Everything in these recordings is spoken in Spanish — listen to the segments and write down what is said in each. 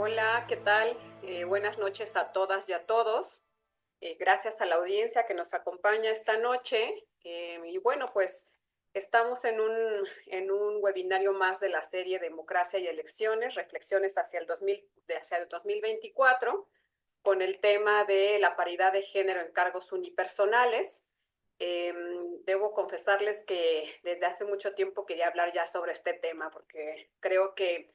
Hola, ¿qué tal? Buenas noches a todas y a todos. Gracias a la audiencia que nos acompaña esta noche. Y bueno, pues estamos en un webinario más de la serie Democracia y Elecciones, Reflexiones hacia el 2024, con el tema de la paridad de género en cargos unipersonales. Debo confesarles que desde hace mucho tiempo quería hablar ya sobre este tema, porque creo que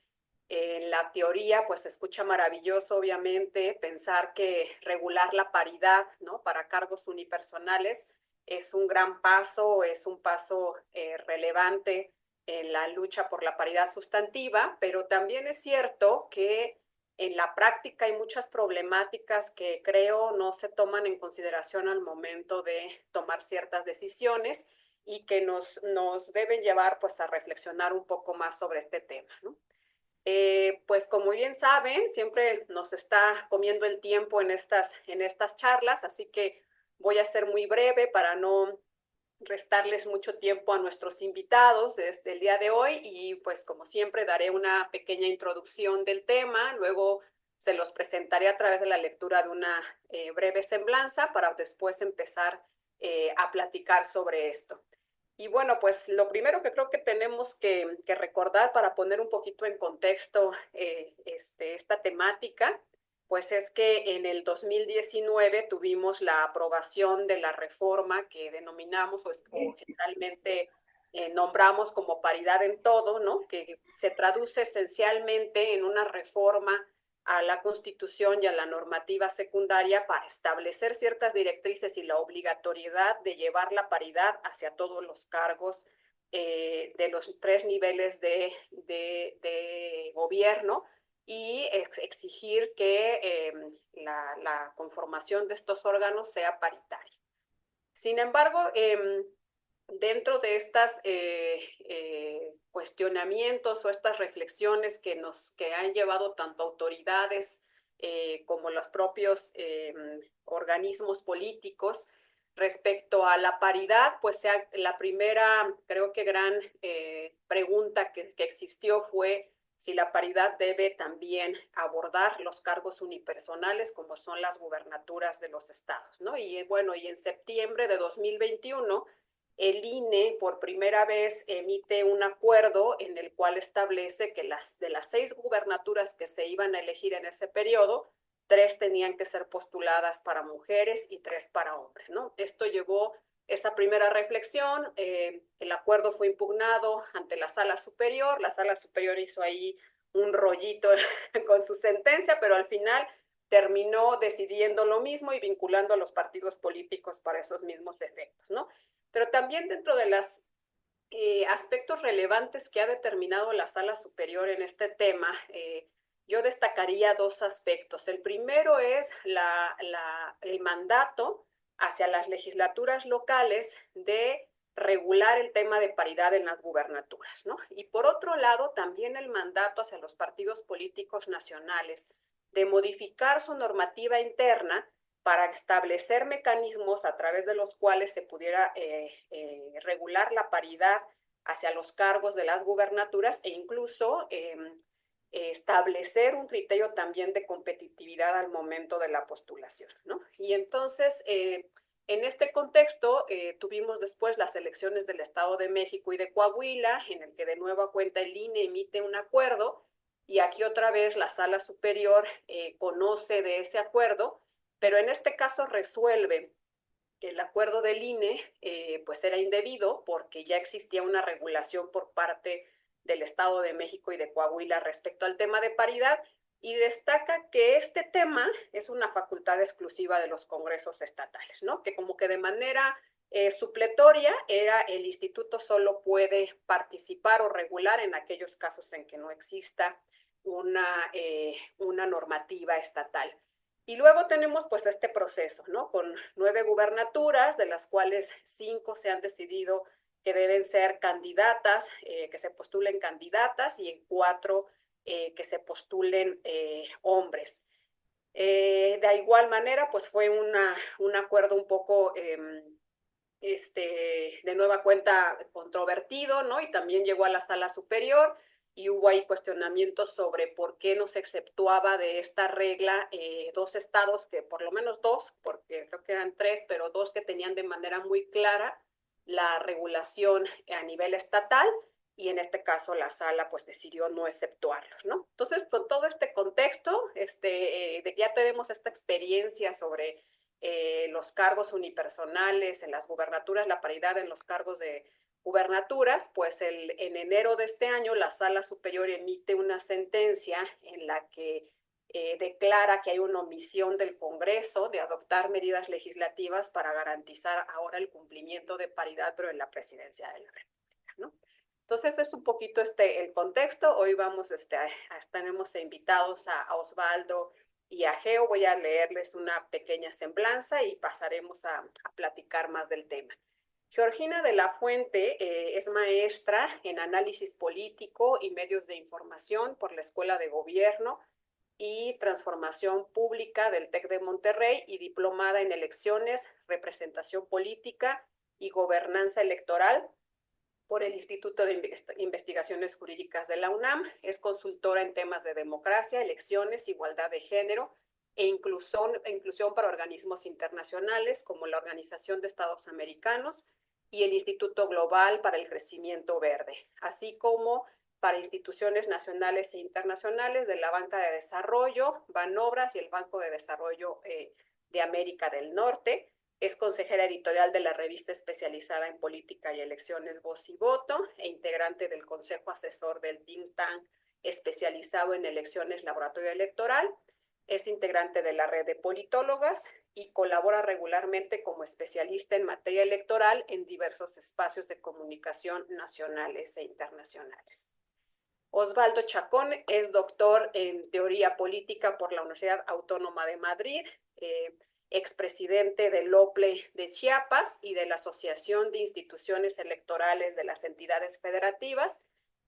en la teoría, pues se escucha maravilloso, obviamente, pensar que regular la paridad, ¿no? Para cargos unipersonales es un gran paso, es un paso relevante en la lucha por la paridad sustantiva, pero también es cierto que en la práctica hay muchas problemáticas que creo no se toman en consideración al momento de tomar ciertas decisiones y que nos deben llevar pues a reflexionar un poco más sobre este tema, ¿no? Pues como bien saben, siempre nos está comiendo el tiempo en estas charlas, así que voy a ser muy breve para no restarles mucho tiempo a nuestros invitados desde el día de hoy y pues como siempre daré una pequeña introducción del tema, luego se los presentaré a través de la lectura de una breve semblanza para después empezar a platicar sobre esto. Y bueno, pues lo primero que creo que tenemos que recordar para poner un poquito en contexto esta temática, pues es que en el 2019 tuvimos la aprobación de la reforma que denominamos o generalmente nombramos como paridad en todo, ¿no? Que se traduce esencialmente en una reforma a la Constitución y a la normativa secundaria para establecer ciertas directrices y la obligatoriedad de llevar la paridad hacia todos los cargos de los tres niveles de gobierno y exigir que la conformación de estos órganos sea paritaria. Sin embargo, dentro de estas cuestionamientos o estas reflexiones que han llevado tanto autoridades como los propios organismos políticos respecto a la paridad, pues la primera, creo que gran pregunta que existió fue si la paridad debe también abordar los cargos unipersonales como son las gubernaturas de los estados, ¿no? Y bueno, y en septiembre de 2021 el INE por primera vez emite un acuerdo en el cual establece que de las 6 gubernaturas que se iban a elegir en ese periodo, 3 tenían que ser postuladas para mujeres y 3 para hombres, ¿no? Esto llevó esa primera reflexión, el acuerdo fue impugnado ante la Sala Superior, la Sala Superior hizo ahí un rollito con su sentencia, pero al final terminó decidiendo lo mismo y vinculando a los partidos políticos para esos mismos efectos, ¿no? Pero también dentro de los aspectos relevantes que ha determinado la Sala Superior en este tema, yo destacaría 2 aspectos. El primero es el mandato hacia las legislaturas locales de regular el tema de paridad en las gubernaturas, ¿no? Y por otro lado, también el mandato hacia los partidos políticos nacionales de modificar su normativa interna para establecer mecanismos a través de los cuales se pudiera regular la paridad hacia los cargos de las gubernaturas e incluso establecer un criterio también de competitividad al momento de la postulación, ¿no? Y entonces, en este contexto, tuvimos después las elecciones del Estado de México y de Coahuila, en el que de nueva cuenta el INE emite un acuerdo y aquí otra vez la Sala Superior conoce de ese acuerdo, pero en este caso resuelve que el acuerdo del INE pues era indebido porque ya existía una regulación por parte del Estado de México y de Coahuila respecto al tema de paridad y destaca que este tema es una facultad exclusiva de los congresos estatales, ¿no? Que como que de manera supletoria era el instituto solo puede participar o regular en aquellos casos en que no exista una normativa estatal. Y luego tenemos pues este proceso, ¿no? Con 9 gubernaturas, de las cuales 5 se han decidido que deben ser candidatas, que se postulen candidatas y en 4 que se postulen hombres. De igual manera, pues fue un acuerdo un poco, de nueva cuenta, controvertido, ¿no? Y también llegó a la Sala Superior. y hubo ahí cuestionamientos sobre por qué no se exceptuaba de esta regla dos estados, que por lo menos dos, porque creo que eran tres, pero dos que tenían de manera muy clara la regulación a nivel estatal, y en este caso la sala pues decidió no exceptuarlos, ¿no? Entonces, con todo este contexto, ya tenemos esta experiencia sobre los cargos unipersonales en las gubernaturas, la paridad en los cargos de gubernaturas, pues en enero de este año la Sala Superior emite una sentencia en la que declara que hay una omisión del Congreso de adoptar medidas legislativas para garantizar ahora el cumplimiento de paridad, pero en la presidencia de la República, ¿no? Entonces es un poquito el contexto. Hoy vamos, tenemos invitados a Osvaldo y a Geo. Voy a leerles una pequeña semblanza y pasaremos a platicar más del tema. Georgina de la Fuente es maestra en análisis político y medios de información por la Escuela de Gobierno y Transformación Pública del TEC de Monterrey y diplomada en elecciones, representación política y gobernanza electoral por el Instituto de Investigaciones Jurídicas de la UNAM. Es consultora en temas de democracia, elecciones, igualdad de género e inclusión para organismos internacionales como la Organización de Estados Americanos y el Instituto Global para el Crecimiento Verde, así como para instituciones nacionales e internacionales de la Banca de Desarrollo, Banobras y el Banco de Desarrollo de América del Norte. Es consejera editorial de la revista especializada en política y elecciones Voz y Voto e integrante del consejo asesor del think tank especializado en elecciones Laboratorio Electoral. Es integrante de la red de politólogas y colabora regularmente como especialista en materia electoral en diversos espacios de comunicación nacionales e internacionales. Osvaldo Chacón es doctor en teoría política por la Universidad Autónoma de Madrid, expresidente del OPLE de Chiapas y de la Asociación de Instituciones Electorales de las Entidades Federativas.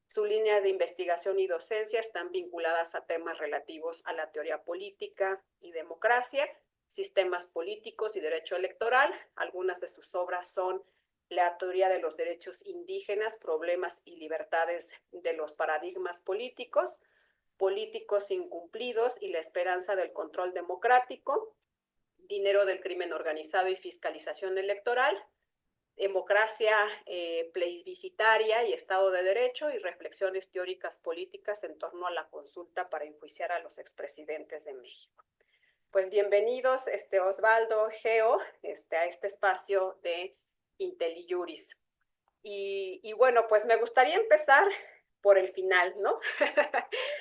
Sus líneas de investigación y docencia están vinculadas a temas relativos a la teoría política y democracia, sistemas políticos y derecho electoral. Algunas de sus obras son La teoría de los derechos indígenas, problemas y libertades de los paradigmas políticos, Políticos incumplidos y la esperanza del control democrático, Dinero del crimen organizado y fiscalización electoral, Democracia plebiscitaria y Estado de Derecho y reflexiones teóricas políticas en torno a la consulta para enjuiciar a los expresidentes de México. Pues bienvenidos, Osvaldo, Geo, a este espacio de IntelliJuris. Y bueno, pues me gustaría empezar por el final, ¿no?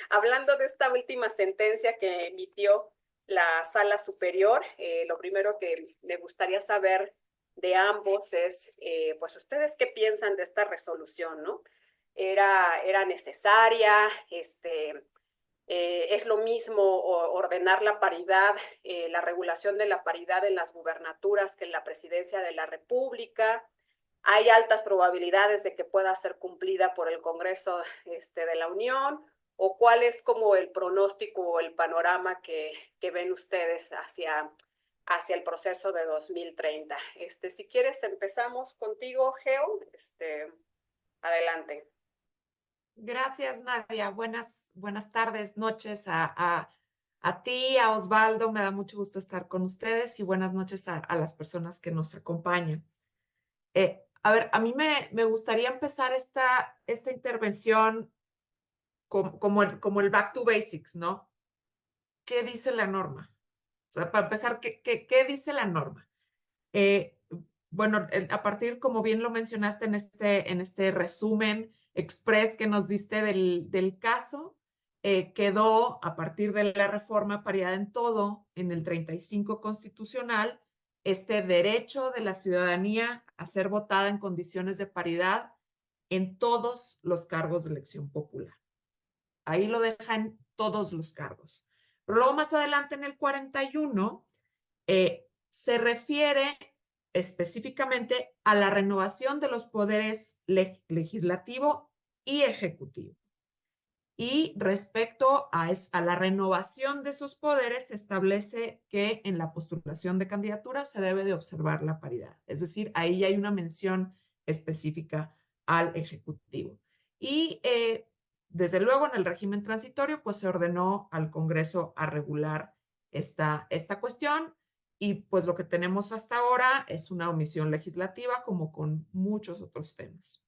Hablando de esta última sentencia que emitió la Sala Superior, lo primero que me gustaría saber de ambos es, pues, ¿ustedes qué piensan de esta resolución, no? ¿Era necesaria? Es lo mismo ordenar la paridad, la regulación de la paridad en las gubernaturas que en la presidencia de la República. Hay altas probabilidades de que pueda ser cumplida por el Congreso de la Unión, o cuál es como el pronóstico o el panorama que ven ustedes hacia el proceso de 2030. Si quieres, empezamos contigo, Geo. Adelante. Gracias, Nadia. Buenas tardes, noches a ti, a Osvaldo. Me da mucho gusto estar con ustedes y buenas noches a las personas que nos acompañan. A ver, a mí me gustaría empezar esta intervención como el back to basics, ¿no? ¿Qué dice la norma? O sea, para empezar, ¿qué dice la norma? Eh, bueno, a partir, como bien lo mencionaste en este resumen express que nos diste del caso, quedó a partir de la reforma paridad en todo, en el 35 constitucional, este derecho de la ciudadanía a ser votada en condiciones de paridad en todos los cargos de elección popular. Ahí lo dejan todos los cargos. Pero luego más adelante en el 41 se refiere específicamente a la renovación de los poderes legislativo y ejecutivo. Y respecto a la renovación de esos poderes, se establece que en la postulación de candidaturas se debe de observar la paridad. Es decir, ahí hay una mención específica al ejecutivo. Y desde luego, en el régimen transitorio, pues se ordenó al Congreso a regular esta cuestión y pues lo que tenemos hasta ahora es una omisión legislativa como con muchos otros temas.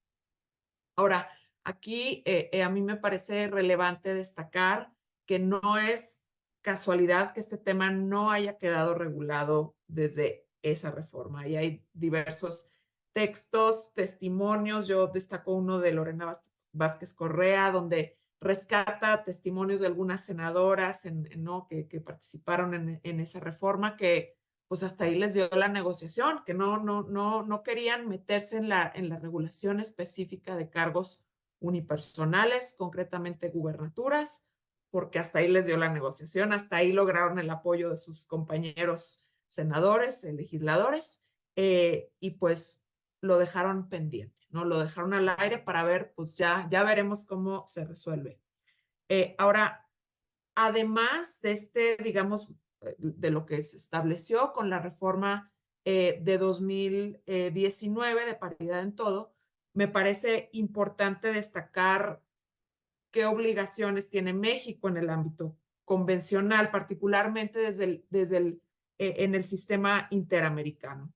Ahora, aquí a mí me parece relevante destacar que no es casualidad que este tema no haya quedado regulado desde esa reforma. Y hay diversos textos, testimonios. Yo destaco uno de Lorena Vázquez Correa, donde rescata testimonios de algunas senadoras ¿no? que participaron en esa reforma, que pues hasta ahí les dio la negociación, que no querían meterse en la regulación específica de cargos unipersonales, concretamente gubernaturas, porque hasta ahí les dio la negociación, hasta ahí lograron el apoyo de sus compañeros senadores, legisladores, y pues lo dejaron pendiente, ¿no? Lo dejaron al aire para ver, pues ya veremos cómo se resuelve. Ahora, además de digamos, de lo que se estableció con la reforma de 2019 de paridad en todo, me parece importante destacar qué obligaciones tiene México en el ámbito convencional, particularmente en el sistema interamericano,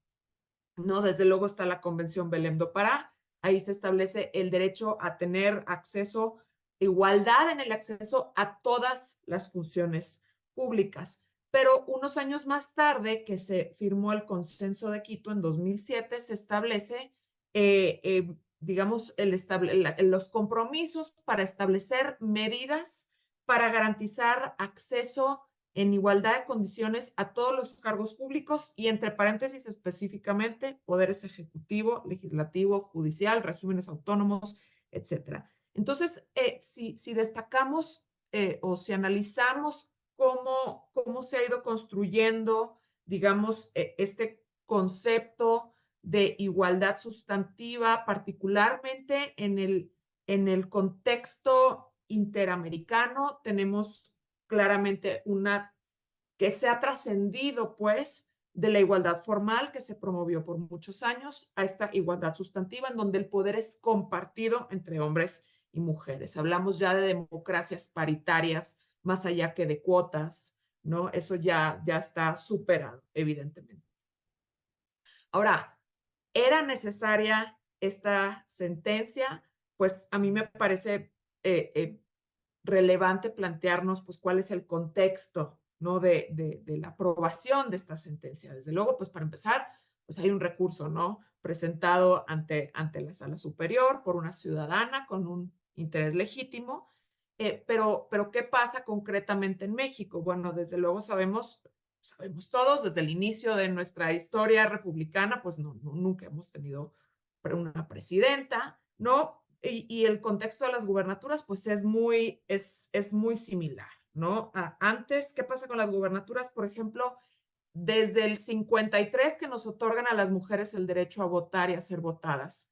¿no? Desde luego está la Convención Belém do Pará, ahí se establece el derecho a tener acceso, igualdad en el acceso a todas las funciones públicas. Pero unos años más tarde, que se firmó el Consenso de Quito en 2007, se establece, digamos, los compromisos para establecer medidas para garantizar acceso en igualdad de condiciones a todos los cargos públicos y entre paréntesis específicamente poderes ejecutivo, legislativo, judicial, regímenes autónomos, etcétera. Entonces, si destacamos o si analizamos cómo se ha ido construyendo, digamos, este concepto de igualdad sustantiva, particularmente en el contexto interamericano, tenemos claramente una que se ha trascendido, pues, de la igualdad formal que se promovió por muchos años a esta igualdad sustantiva en donde el poder es compartido entre hombres y mujeres. Hablamos ya de democracias paritarias más allá que de cuotas, ¿no? Eso ya está superado, evidentemente. Ahora, ¿era necesaria esta sentencia? Pues a mí me parece relevante plantearnos pues cuál es el contexto, ¿no? de la aprobación de esta sentencia. Desde luego, pues para empezar, pues hay un recurso, ¿no? Presentado ante la Sala Superior por una ciudadana con un interés legítimo. Pero ¿qué pasa concretamente en México? Bueno, desde luego sabemos todos, desde el inicio de nuestra historia republicana, pues nunca hemos tenido una presidenta, ¿no? Y el contexto de las gubernaturas, pues es muy similar, ¿no? Antes, ¿qué pasa con las gubernaturas? Por ejemplo, desde el 53 que nos otorgan a las mujeres el derecho a votar y a ser votadas,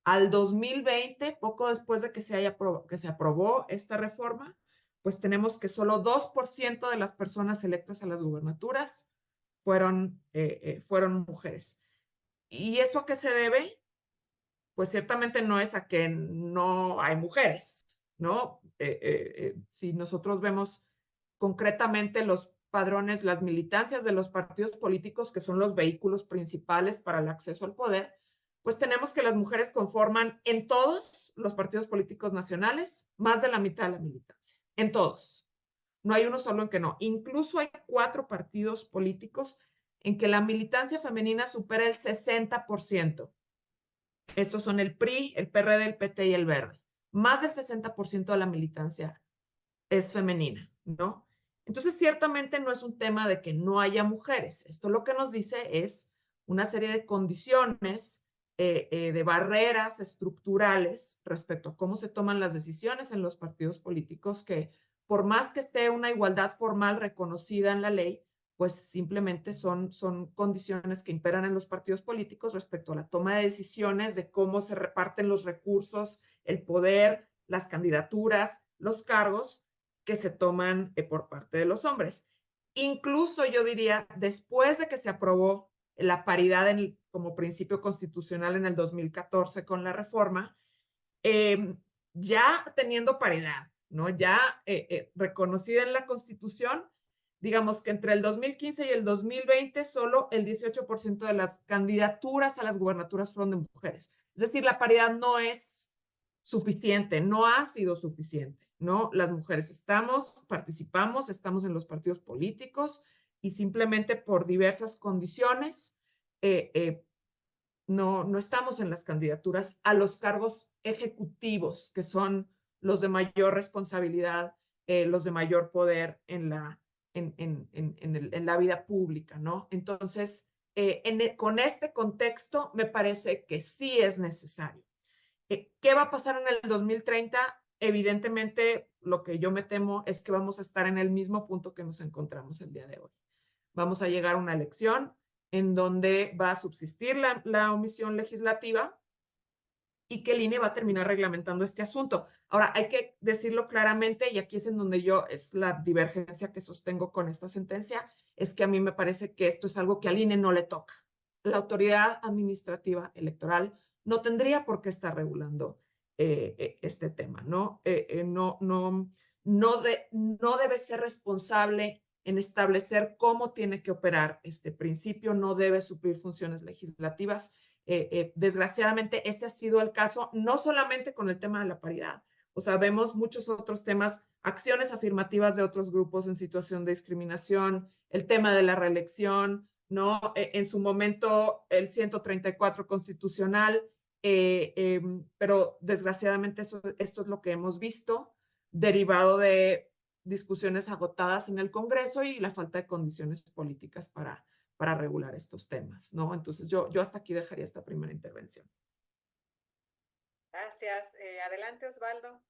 al 2020, poco después de que se aprobó esta reforma, pues tenemos que solo 2% de las personas electas a las gubernaturas fueron mujeres. ¿Y esto a qué se debe? Pues ciertamente no es a que no hay mujeres, ¿no? Si nosotros vemos concretamente los padrones, las militancias de los partidos políticos, que son los vehículos principales para el acceso al poder, pues tenemos que las mujeres conforman en todos los partidos políticos nacionales más de la mitad de la militancia, en todos. No hay uno solo en que no. Incluso hay 4 partidos políticos en que la militancia femenina supera el 60%. Estos son el PRI, el PRD, el PT y el Verde. Más del 60% de la militancia es femenina, ¿no? Entonces, ciertamente no es un tema de que no haya mujeres. Esto lo que nos dice es una serie de condiciones, de barreras estructurales respecto a cómo se toman las decisiones en los partidos políticos que, por más que esté una igualdad formal reconocida en la ley, pues simplemente son condiciones que imperan en los partidos políticos respecto a la toma de decisiones, de cómo se reparten los recursos, el poder, las candidaturas, los cargos que se toman por parte de los hombres. Incluso yo diría, después de que se aprobó la paridad como principio constitucional en el 2014 con la reforma, ya teniendo paridad, ¿no? Ya reconocida en la Constitución, digamos que entre el 2015 y el 2020 solo el 18% de las candidaturas a las gubernaturas fueron de mujeres. Es decir, la paridad no es suficiente, no ha sido suficiente, ¿no? Las mujeres participamos, estamos en los partidos políticos y simplemente por diversas condiciones no estamos en las candidaturas a los cargos ejecutivos, que son los de mayor responsabilidad, los de mayor poder en la vida pública, ¿no? Entonces, con este contexto, me parece que sí es necesario. ¿Qué va a pasar en el 2030? Evidentemente, lo que yo me temo es que vamos a estar en el mismo punto que nos encontramos el día de hoy. Vamos a llegar a una elección en donde va a subsistir la omisión legislativa y que el INE va a terminar reglamentando este asunto. Ahora, hay que decirlo claramente, y aquí es en donde es la divergencia que sostengo con esta sentencia, es que a mí me parece que esto es algo que al INE no le toca. La autoridad administrativa electoral no tendría por qué estar regulando este tema, ¿no? No debe ser responsable en establecer cómo tiene que operar este principio, no debe suplir funciones legislativas. Desgraciadamente, este ha sido el caso, no solamente con el tema de la paridad, o sea, vemos muchos otros temas, acciones afirmativas de otros grupos en situación de discriminación, el tema de la reelección, ¿no? En su momento, el 134 constitucional, pero desgraciadamente esto es lo que hemos visto, derivado de discusiones agotadas en el Congreso y la falta de condiciones políticas para regular estos temas, ¿no? Entonces yo hasta aquí dejaría esta primera intervención. Gracias. Adelante, Osvaldo.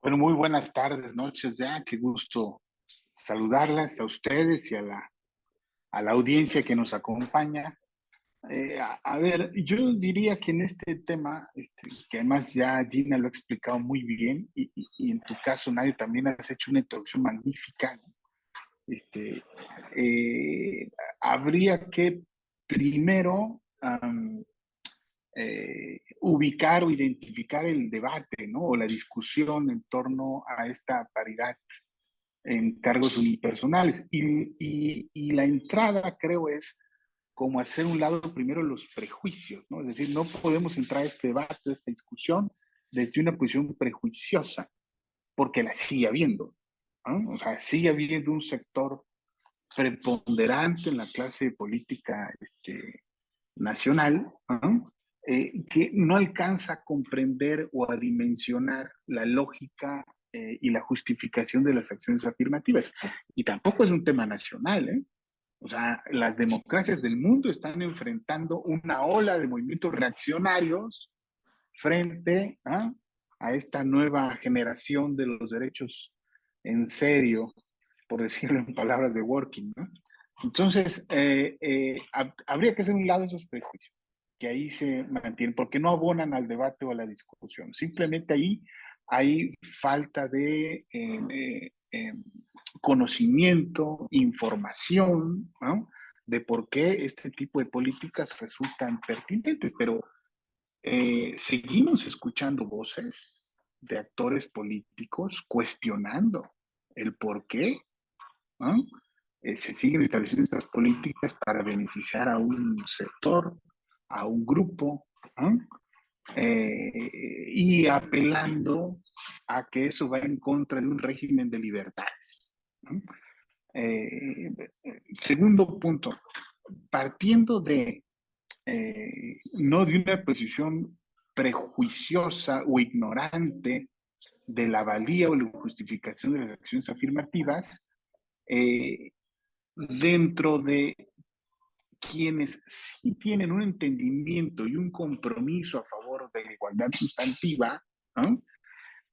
Bueno, muy buenas tardes, noches ya. Qué gusto saludarlas a ustedes y a la audiencia que nos acompaña. A ver, yo diría que en este tema, que además ya Gina lo ha explicado muy bien y en tu caso, Nadia, también has hecho una introducción magnífica, ¿no? Eh, Habría que primero ubicar o identificar el debate, ¿no? O la discusión en torno a esta paridad en cargos unipersonales. Y la entrada, creo, es como hacer un lado primero los prejuicios, ¿no? Es decir, no podemos entrar a este debate, a esta discusión, desde una posición prejuiciosa, porque la sigue habiendo, ¿no? O sea, sigue habiendo un sector preponderante en la clase política nacional, ¿no? Que no alcanza a comprender o a dimensionar la lógica y la justificación de las acciones afirmativas. Y tampoco es un tema nacional, ¿eh? O sea, las democracias del mundo están enfrentando una ola de movimientos reaccionarios frente a esta nueva generación de los derechos en serio, por decirlo en palabras de Working, ¿no? Entonces, habría que hacer un lado esos prejuicios, que ahí se mantienen, porque no abonan al debate o a la discusión. Simplemente ahí hay falta de conocimiento, información, ¿no? De por qué este tipo de políticas resultan pertinentes, pero seguimos escuchando voces de actores políticos cuestionando el por qué, ¿no? Se siguen estableciendo estas políticas para beneficiar a un sector, a un grupo, ¿no? Y apelando a que eso va en contra de un régimen de libertades, ¿no? Eh, Segundo punto, partiendo de no de una posición prejuiciosa o ignorante de la valía o la justificación de las acciones afirmativas, eh, dentro de quienes sí tienen un entendimiento y un compromiso a favor de la igualdad sustantiva, ¿no?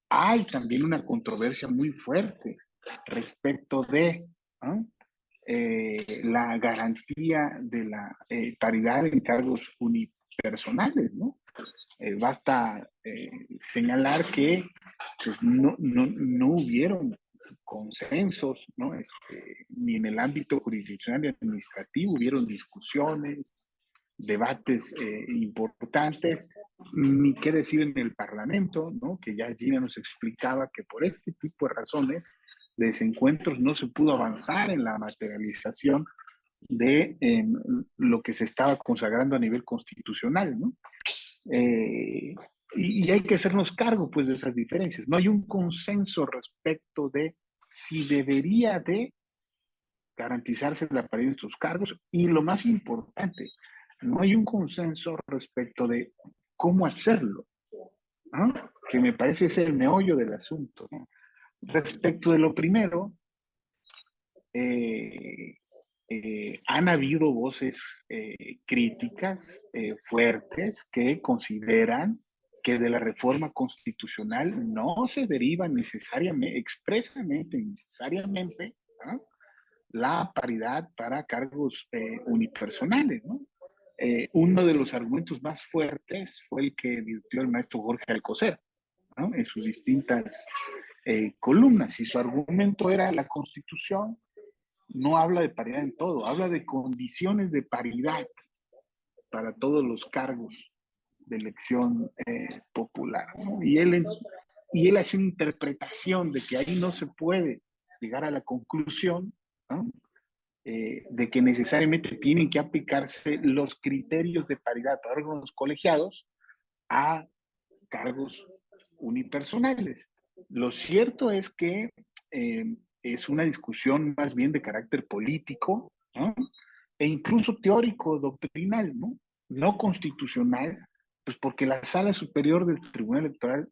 Hay también una controversia muy fuerte respecto de, ¿no? La garantía de la paridad en cargos unipersonales, ¿no? Basta señalar que pues, no hubieron consensos, ¿no? Ni en el ámbito jurisdiccional ni administrativo, hubieron discusiones, debates importantes, ni qué decir en el Parlamento, ¿no? Que ya Gina nos explicaba que por este tipo de razones de desencuentros no se pudo avanzar en la materialización de lo que se estaba consagrando a nivel constitucional, ¿no? Eh, y hay que hacernos cargo, pues, de esas diferencias. No hay un consenso respecto de si debería de garantizarse la paridad de estos cargos y lo más importante, no hay un consenso respecto de cómo hacerlo, ¿no? Que me parece ser el meollo del asunto, ¿no? Respecto de lo primero, eh, han habido voces críticas fuertes que consideran que de la reforma constitucional no se deriva necesariamente, expresamente, necesariamente, ¿no? La paridad para cargos unipersonales, ¿no? Uno de los argumentos más fuertes fue el que virtió el maestro Jorge Alcocer, ¿no? En sus distintas columnas, y su argumento era la Constitución no habla de paridad en todo, habla de condiciones de paridad para todos los cargos de elección popular, ¿no? Y él hace una interpretación de que ahí no se puede llegar a la conclusión, ¿no? De que necesariamente tienen que aplicarse los criterios de paridad para órganos colegiados a cargos unipersonales. Lo cierto es que es una discusión más bien de carácter político, ¿no? E incluso teórico, doctrinal, ¿no? No constitucional, pues porque la Sala Superior del Tribunal Electoral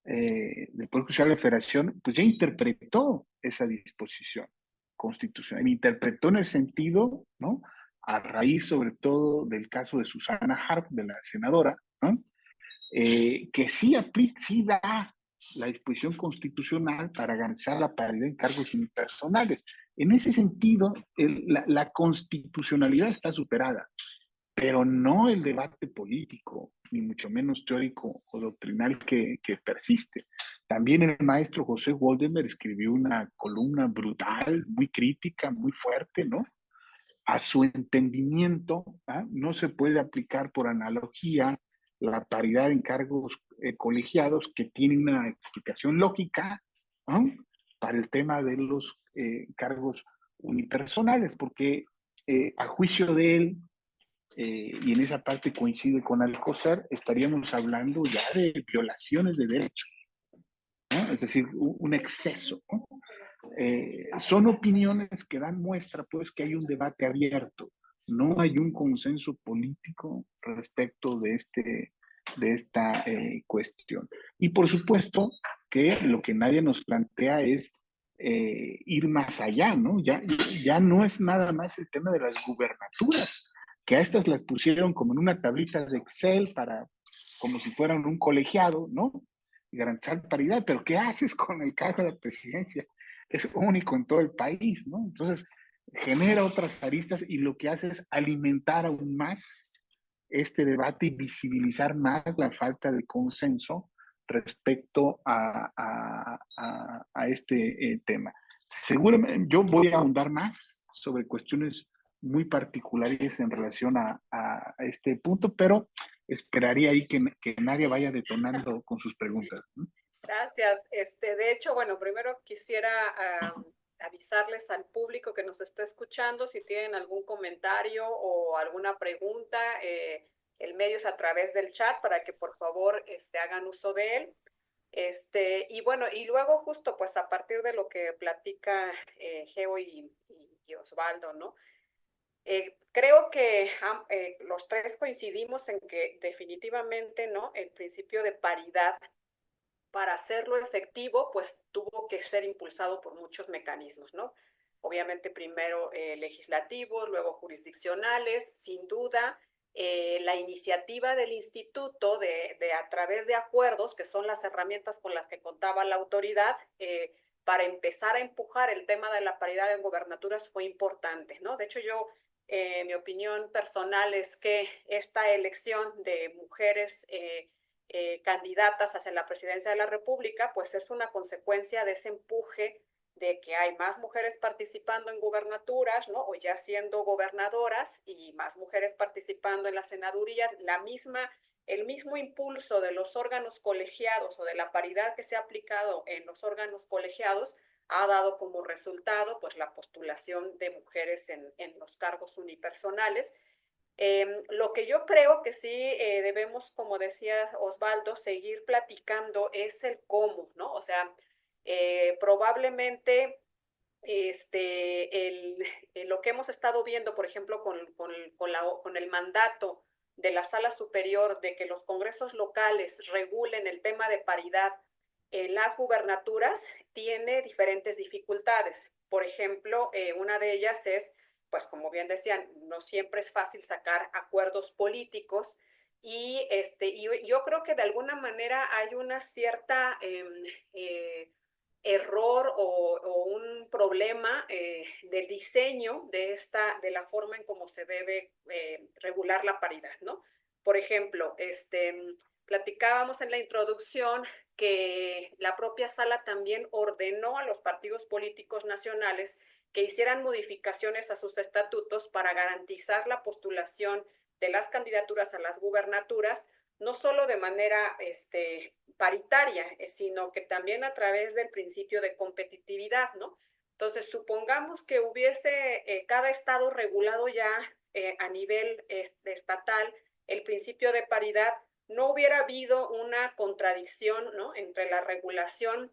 del Poder Judicial de la Federación, pues ya interpretó esa disposición constitucional, interpretó en el sentido, ¿no? A raíz sobre todo del caso de Susana Harp, de la senadora, ¿no? Que sí aplica, sí da la disposición constitucional para garantizar la paridad en cargos unipersonales. En ese sentido, la constitucionalidad está superada, pero no el debate político, ni mucho menos teórico o doctrinal que persiste. También el maestro José Waldemar escribió una columna brutal, muy crítica, muy fuerte, ¿no? A su entendimiento, ¿ah? No se puede aplicar por analogía la paridad en cargos colegiados que tiene una explicación lógica, ¿ah? Para el tema de los cargos unipersonales, porque a juicio de él, y en esa parte coincide con Alcocer, estaríamos hablando ya de violaciones de derechos, ¿no? Es decir, un exceso, ¿no? Son opiniones que dan muestra, pues, que hay un debate abierto. No hay un consenso político respecto de esta cuestión. Y por supuesto que lo que nadie nos plantea es ir más allá, ¿no? Ya no es nada más el tema de las gubernaturas, que a estas las pusieron como en una tablita de Excel para, como si fueran un colegiado, ¿no? Y garantizar paridad, pero ¿qué haces con el cargo de la presidencia? Es único en todo el país, ¿no? Entonces, genera otras aristas y lo que hace es alimentar aún más este debate y visibilizar más la falta de consenso respecto a este tema. Seguramente yo voy a ahondar más sobre cuestiones muy particulares en relación a este punto, pero esperaría ahí que nadie vaya detonando con sus preguntas, ¿no? Gracias. De hecho, bueno, primero quisiera avisarles al público que nos está escuchando si tienen algún comentario o alguna pregunta, el medio es a través del chat para que por favor hagan uso de él. Y bueno, y luego justo pues a partir de lo que platica Geo y Osvaldo, ¿no? Creo que los tres coincidimos en que definitivamente, ¿no? El principio de paridad para hacerlo efectivo, pues tuvo que ser impulsado por muchos mecanismos, ¿no? Obviamente primero legislativos, luego jurisdiccionales, sin duda. La iniciativa del instituto a través de acuerdos, que son las herramientas con las que contaba la autoridad, para empezar a empujar el tema de la paridad en gobernaturas fue importante, ¿no? De hecho, mi opinión personal es que esta elección de mujeres candidatas hacia la presidencia de la República, pues es una consecuencia de ese empuje de que hay más mujeres participando en gubernaturas, ¿no? O ya siendo gobernadoras y más mujeres participando en las senadurías, la misma el mismo impulso de los órganos colegiados o de la paridad que se ha aplicado en los órganos colegiados ha dado como resultado pues la postulación de mujeres en los cargos unipersonales. Lo que yo creo que sí debemos, como decía Osvaldo, seguir platicando es el cómo, ¿no? O sea, probablemente lo que hemos estado viendo, por ejemplo, con el mandato de la Sala Superior de que los congresos locales regulen el tema de paridad en las gubernaturas, tiene diferentes dificultades. Por ejemplo, una de ellas es, pues como bien decían, no siempre es fácil sacar acuerdos políticos y yo creo que de alguna manera hay una cierta error o un problema del diseño de la forma en cómo se debe regular la paridad, ¿no? Por ejemplo, platicábamos en la introducción que la propia sala también ordenó a los partidos políticos nacionales que hicieran modificaciones a sus estatutos para garantizar la postulación de las candidaturas a las gubernaturas, no solo de manera paritaria, sino que también a través del principio de competitividad, ¿no? Entonces, supongamos que hubiese cada estado regulado ya a nivel estatal el principio de paridad, no hubiera habido una contradicción, ¿no?, entre la regulación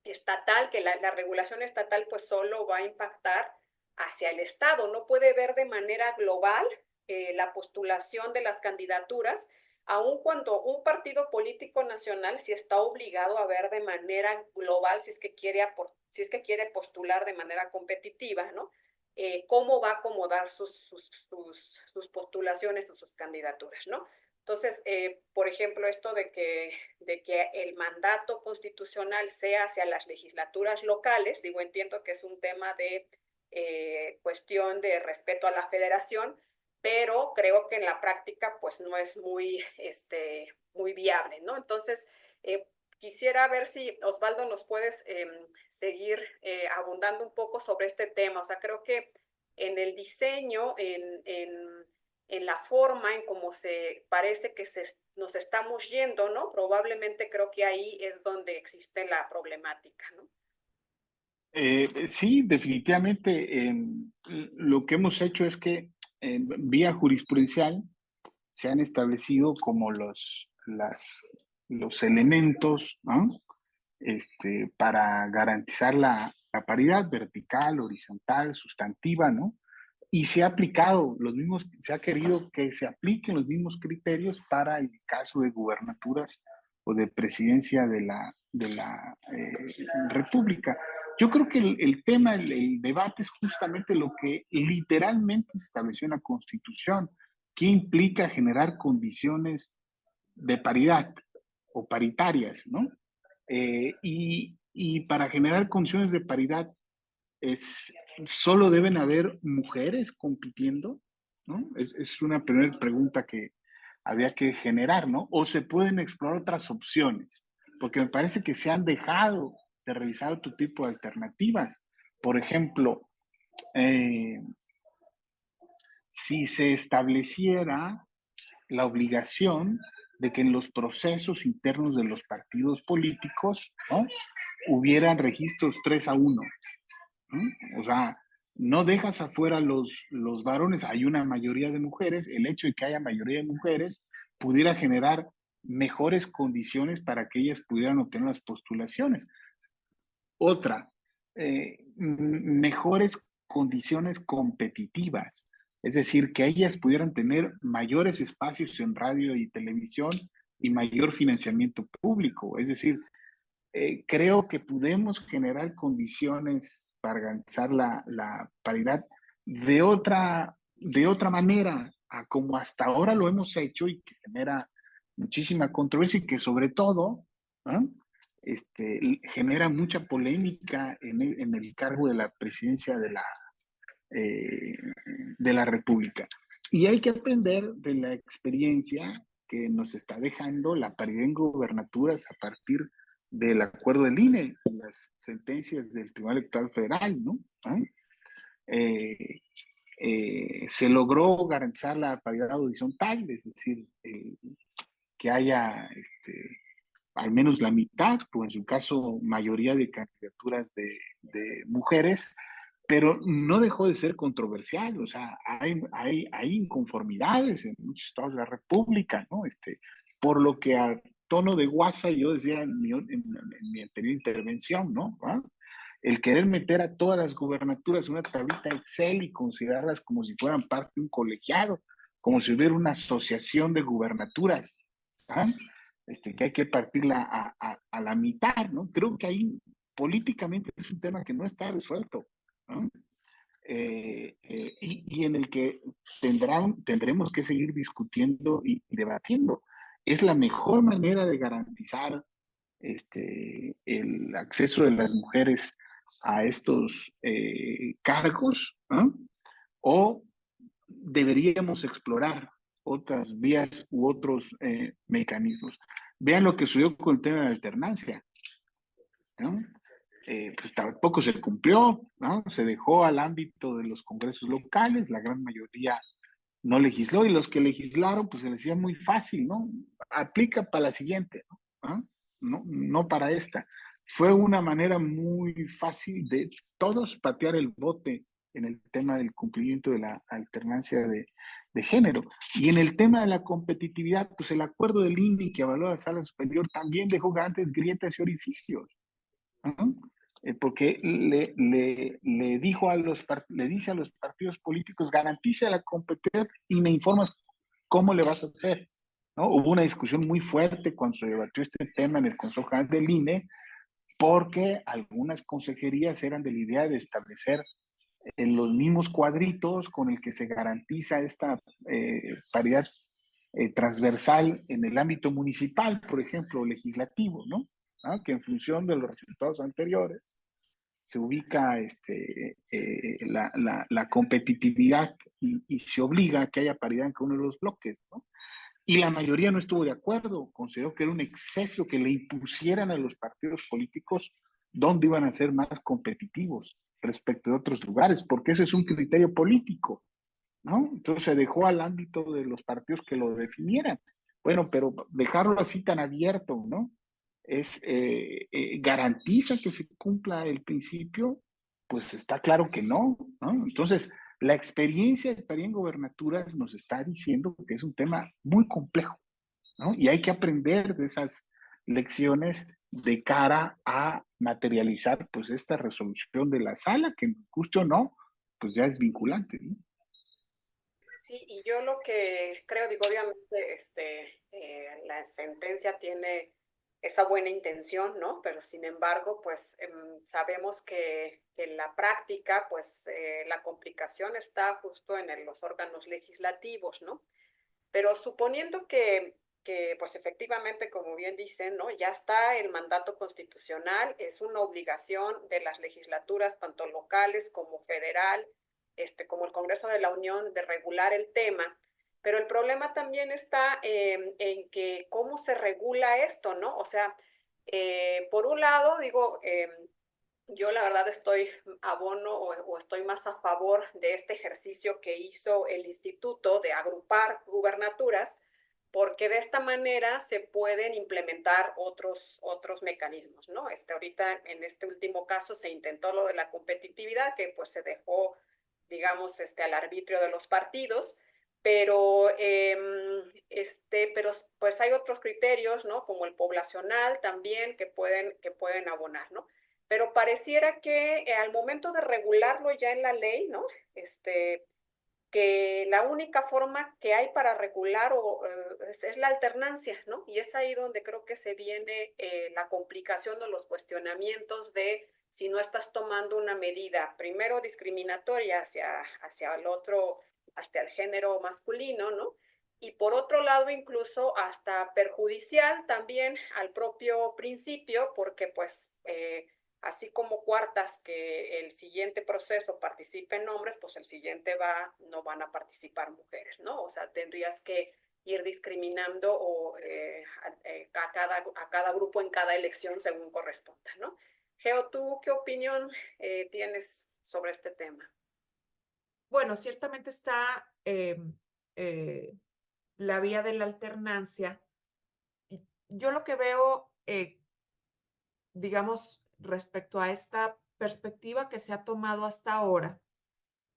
estatal, que la regulación estatal pues solo va a impactar hacia el estado, no puede ver de manera global la postulación de las candidaturas, aun cuando un partido político nacional sí está obligado a ver de manera global si es que quiere postular de manera competitiva, ¿no? Cómo va a acomodar sus postulaciones o sus candidaturas, ¿no? Entonces, por ejemplo, esto de que el mandato constitucional sea hacia las legislaturas locales, digo, entiendo que es un tema de cuestión de respeto a la federación, pero creo que en la práctica pues no es muy viable, ¿no? Entonces, quisiera ver si, Osvaldo, nos puedes seguir abundando un poco sobre este tema. O sea, creo que en el diseño, en la forma en cómo se parece que nos estamos yendo, ¿no? Probablemente creo que ahí es donde existe la problemática, ¿no? Sí, definitivamente. Lo que hemos hecho es que vía jurisprudencial se han establecido como los elementos, ¿no?, para garantizar la paridad vertical, horizontal, sustantiva, ¿no? Y se ha aplicado se ha querido que se apliquen los mismos criterios para el caso de gubernaturas o de presidencia de la República. Yo creo que el tema, el debate es justamente lo que literalmente se estableció en la Constitución, que implica generar condiciones de paridad o paritarias, ¿no? Y para generar condiciones de paridad es, solo deben haber mujeres compitiendo, ¿no? Es una primera pregunta que había que generar, ¿no? O se pueden explorar otras opciones, porque me parece que se han dejado de revisar otro tipo de alternativas. Por ejemplo, eh, si se estableciera la obligación de que en los procesos internos de los partidos políticos, ¿no?, hubieran registros 3-1, ¿no? O sea, no dejas afuera los varones, hay una mayoría de mujeres, el hecho de que haya mayoría de mujeres pudiera generar mejores condiciones para que ellas pudieran obtener las postulaciones. Otra, mejores condiciones competitivas, es decir, que ellas pudieran tener mayores espacios en radio y televisión y mayor financiamiento público. Es decir, creo que podemos generar condiciones para garantizar la paridad de otra manera, a como hasta ahora lo hemos hecho y que genera muchísima controversia y que sobre todo, ¿no?, genera mucha polémica en el cargo de la presidencia eh, de la República. Y hay que aprender de la experiencia que nos está dejando la paridad en gobernaturas a partir del acuerdo del INE, las sentencias del Tribunal Electoral Federal, ¿no? Se logró garantizar la paridad horizontal, es decir, que haya al menos la mitad, o en su caso, mayoría de candidaturas de mujeres, pero no dejó de ser controversial. O sea, hay inconformidades en muchos estados de la República, ¿no? Por lo que a tono de guasa yo decía en mi anterior intervención, ¿no? ¿Ah? El querer meter a todas las gubernaturas en una tablita Excel y considerarlas como si fueran parte de un colegiado, como si hubiera una asociación de gubernaturas, ¿ah? Que hay que partirla a la mitad, ¿no? Creo que ahí políticamente es un tema que no está resuelto, ¿no? Y en el que tendremos que seguir discutiendo y debatiendo. Es la mejor manera de garantizar el acceso de las mujeres a estos cargos, ¿no? O deberíamos explorar otras vías u otros mecanismos. Vean lo que sucedió con el tema de la alternancia, ¿no? Pues tampoco se cumplió, ¿no? Se dejó al ámbito de los congresos locales, la gran mayoría no legisló y los que legislaron, pues se les decía muy fácil, ¿no? Aplica para la siguiente, ¿no? ¿Ah? No, no para esta. Fue una manera muy fácil de todos patear el bote en el tema del cumplimiento de la alternancia de género. Y en el tema de la competitividad, pues el acuerdo del INE que avaló la sala superior también dejó grandes grietas y orificios. ¿No? Porque le dijo le dice a los partidos políticos, garantiza la competencia y me informas cómo le vas a hacer, ¿no? Hubo una discusión muy fuerte cuando se debatió este tema en el Consejo General del INE, porque algunas consejerías eran de la idea de establecer en los mismos cuadritos con el que se garantiza esta paridad transversal en el ámbito municipal, por ejemplo, legislativo, ¿no? ¿Ah? Que en función de los resultados anteriores se ubica la competitividad y se obliga a que haya paridad en cada uno de los bloques, ¿no? Y la mayoría no estuvo de acuerdo, consideró que era un exceso que le impusieran a los partidos políticos dónde iban a ser más competitivos respecto de otros lugares, porque ese es un criterio político, ¿no? Entonces se dejó al ámbito de los partidos que lo definieran. Bueno, pero dejarlo así tan abierto, ¿no? Garantiza que se cumpla el principio, pues está claro que no, ¿no? Entonces, la experiencia de París en gobernaturas nos está diciendo que es un tema muy complejo, ¿no? Y hay que aprender de esas lecciones de cara a materializar, pues, esta resolución de la sala, que nos guste o no, pues ya es vinculante, ¿no? Sí, y yo lo que creo, digo, obviamente, la sentencia tiene esa buena intención, ¿no? Pero sin embargo, pues sabemos que en la práctica, pues la complicación está justo en los órganos legislativos, ¿no? Pero suponiendo que, pues efectivamente, como bien dicen, ¿no? Ya está el mandato constitucional, es una obligación de las legislaturas, tanto locales como federal, como el Congreso de la Unión, de regular el tema. Pero el problema también está en que cómo se regula esto, ¿no? O sea, por un lado, digo, yo la verdad estoy abono o estoy más a favor de este ejercicio que hizo el instituto de agrupar gubernaturas, porque de esta manera se pueden implementar otros mecanismos, ¿no? Ahorita en este último caso se intentó lo de la competitividad, que pues se dejó, digamos, al arbitrio de los partidos, pero, pero pues hay otros criterios, ¿no? Como el poblacional también que pueden abonar, ¿no? Pero pareciera que al momento de regularlo ya en la ley, ¿no? Que la única forma que hay para regular es la alternancia, ¿no? Y es ahí donde creo que se viene la complicación de los cuestionamientos de si no estás tomando una medida, primero discriminatoria hacia el otro, hasta el género masculino, ¿no? Y por otro lado, incluso hasta perjudicial también al propio principio, porque pues así como cuartas que el siguiente proceso participen hombres, pues el siguiente no van a participar mujeres, ¿no? O sea, tendrías que ir discriminando a cada grupo en cada elección según corresponda, ¿no? Geo, ¿tú qué opinión tienes sobre este tema? Bueno, ciertamente está la vía de la alternancia, yo lo que veo, digamos, respecto a esta perspectiva que se ha tomado hasta ahora,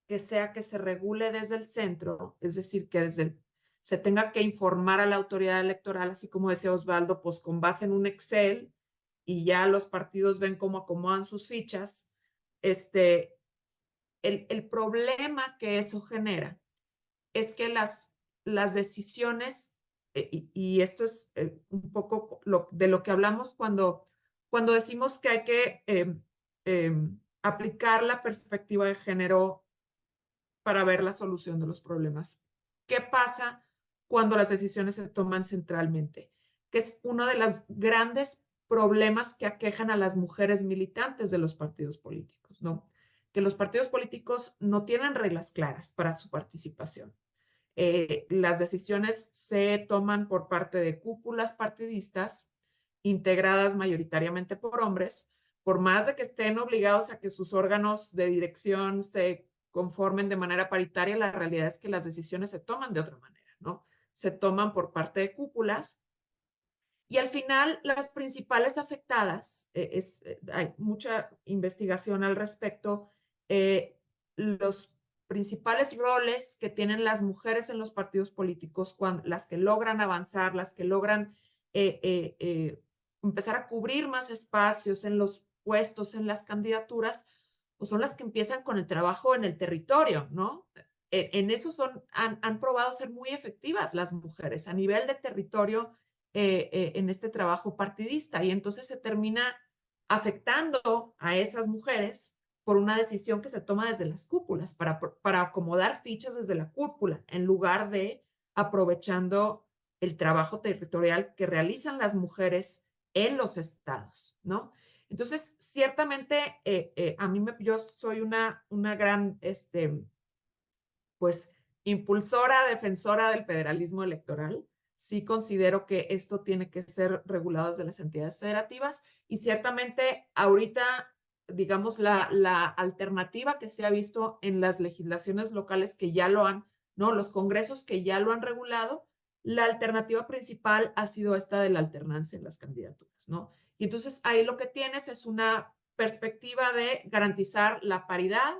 que sea que se regule desde el centro, es decir, que se tenga que informar a la autoridad electoral, así como decía Osvaldo, pues con base en un Excel y ya los partidos ven cómo acomodan sus fichas. El problema que eso genera es que las decisiones, y esto es un poco de lo que hablamos cuando decimos que hay que aplicar la perspectiva de género para ver la solución de los problemas. ¿Qué pasa cuando las decisiones se toman centralmente? Que es uno de los grandes problemas que aquejan a las mujeres militantes de los partidos políticos, ¿no? Que los partidos políticos no tienen reglas claras para su participación. Las decisiones se toman por parte de cúpulas partidistas integradas mayoritariamente por hombres, por más de que estén obligados a que sus órganos de dirección se conformen de manera paritaria, la realidad es que las decisiones se toman de otra manera, ¿no? Se toman por parte de cúpulas y al final las principales afectadas, hay mucha investigación al respecto, los principales roles que tienen las mujeres en los partidos políticos, las que logran avanzar, las que logran empezar a cubrir más espacios en los puestos, en las candidaturas, pues son las que empiezan con el trabajo en el territorio, ¿no? En eso han probado ser muy efectivas las mujeres a nivel de territorio en este trabajo partidista y entonces se termina afectando a esas mujeres por una decisión que se toma desde las cúpulas para acomodar fichas desde la cúpula en lugar de aprovechando el trabajo territorial que realizan las mujeres en los estados, ¿no? Entonces, ciertamente, yo soy una gran, pues, impulsora, defensora del federalismo electoral. Sí considero que esto tiene que ser regulado desde las entidades federativas y ciertamente ahorita, digamos, la alternativa que se ha visto en las legislaciones locales que ya lo han, ¿no? Los congresos que ya lo han regulado, la alternativa principal ha sido esta de la alternancia en las candidaturas, ¿no? Y entonces ahí lo que tienes es una perspectiva de garantizar la paridad